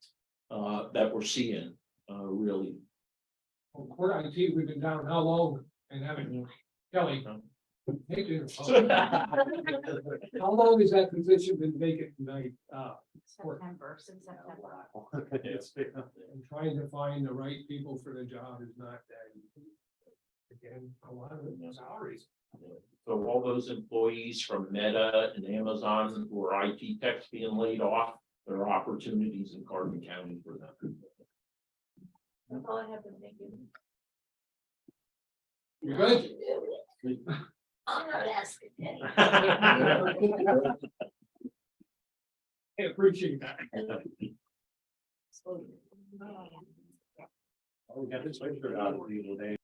that we're seeing really. Well, court IT, we've been down how long and haven't, Kelly? Hey, dude. How long has that position been vacant tonight? September, since September. And trying to find the right people for the job is not that easy. Again, a lot of it is salaries. So all those employees from Meta and Amazon who are IT techs being laid off, there are opportunities in Carbon County for them. That's all I have to thank you. You're good? I'm not asking. I appreciate that. Oh, we got this picture out of the other day.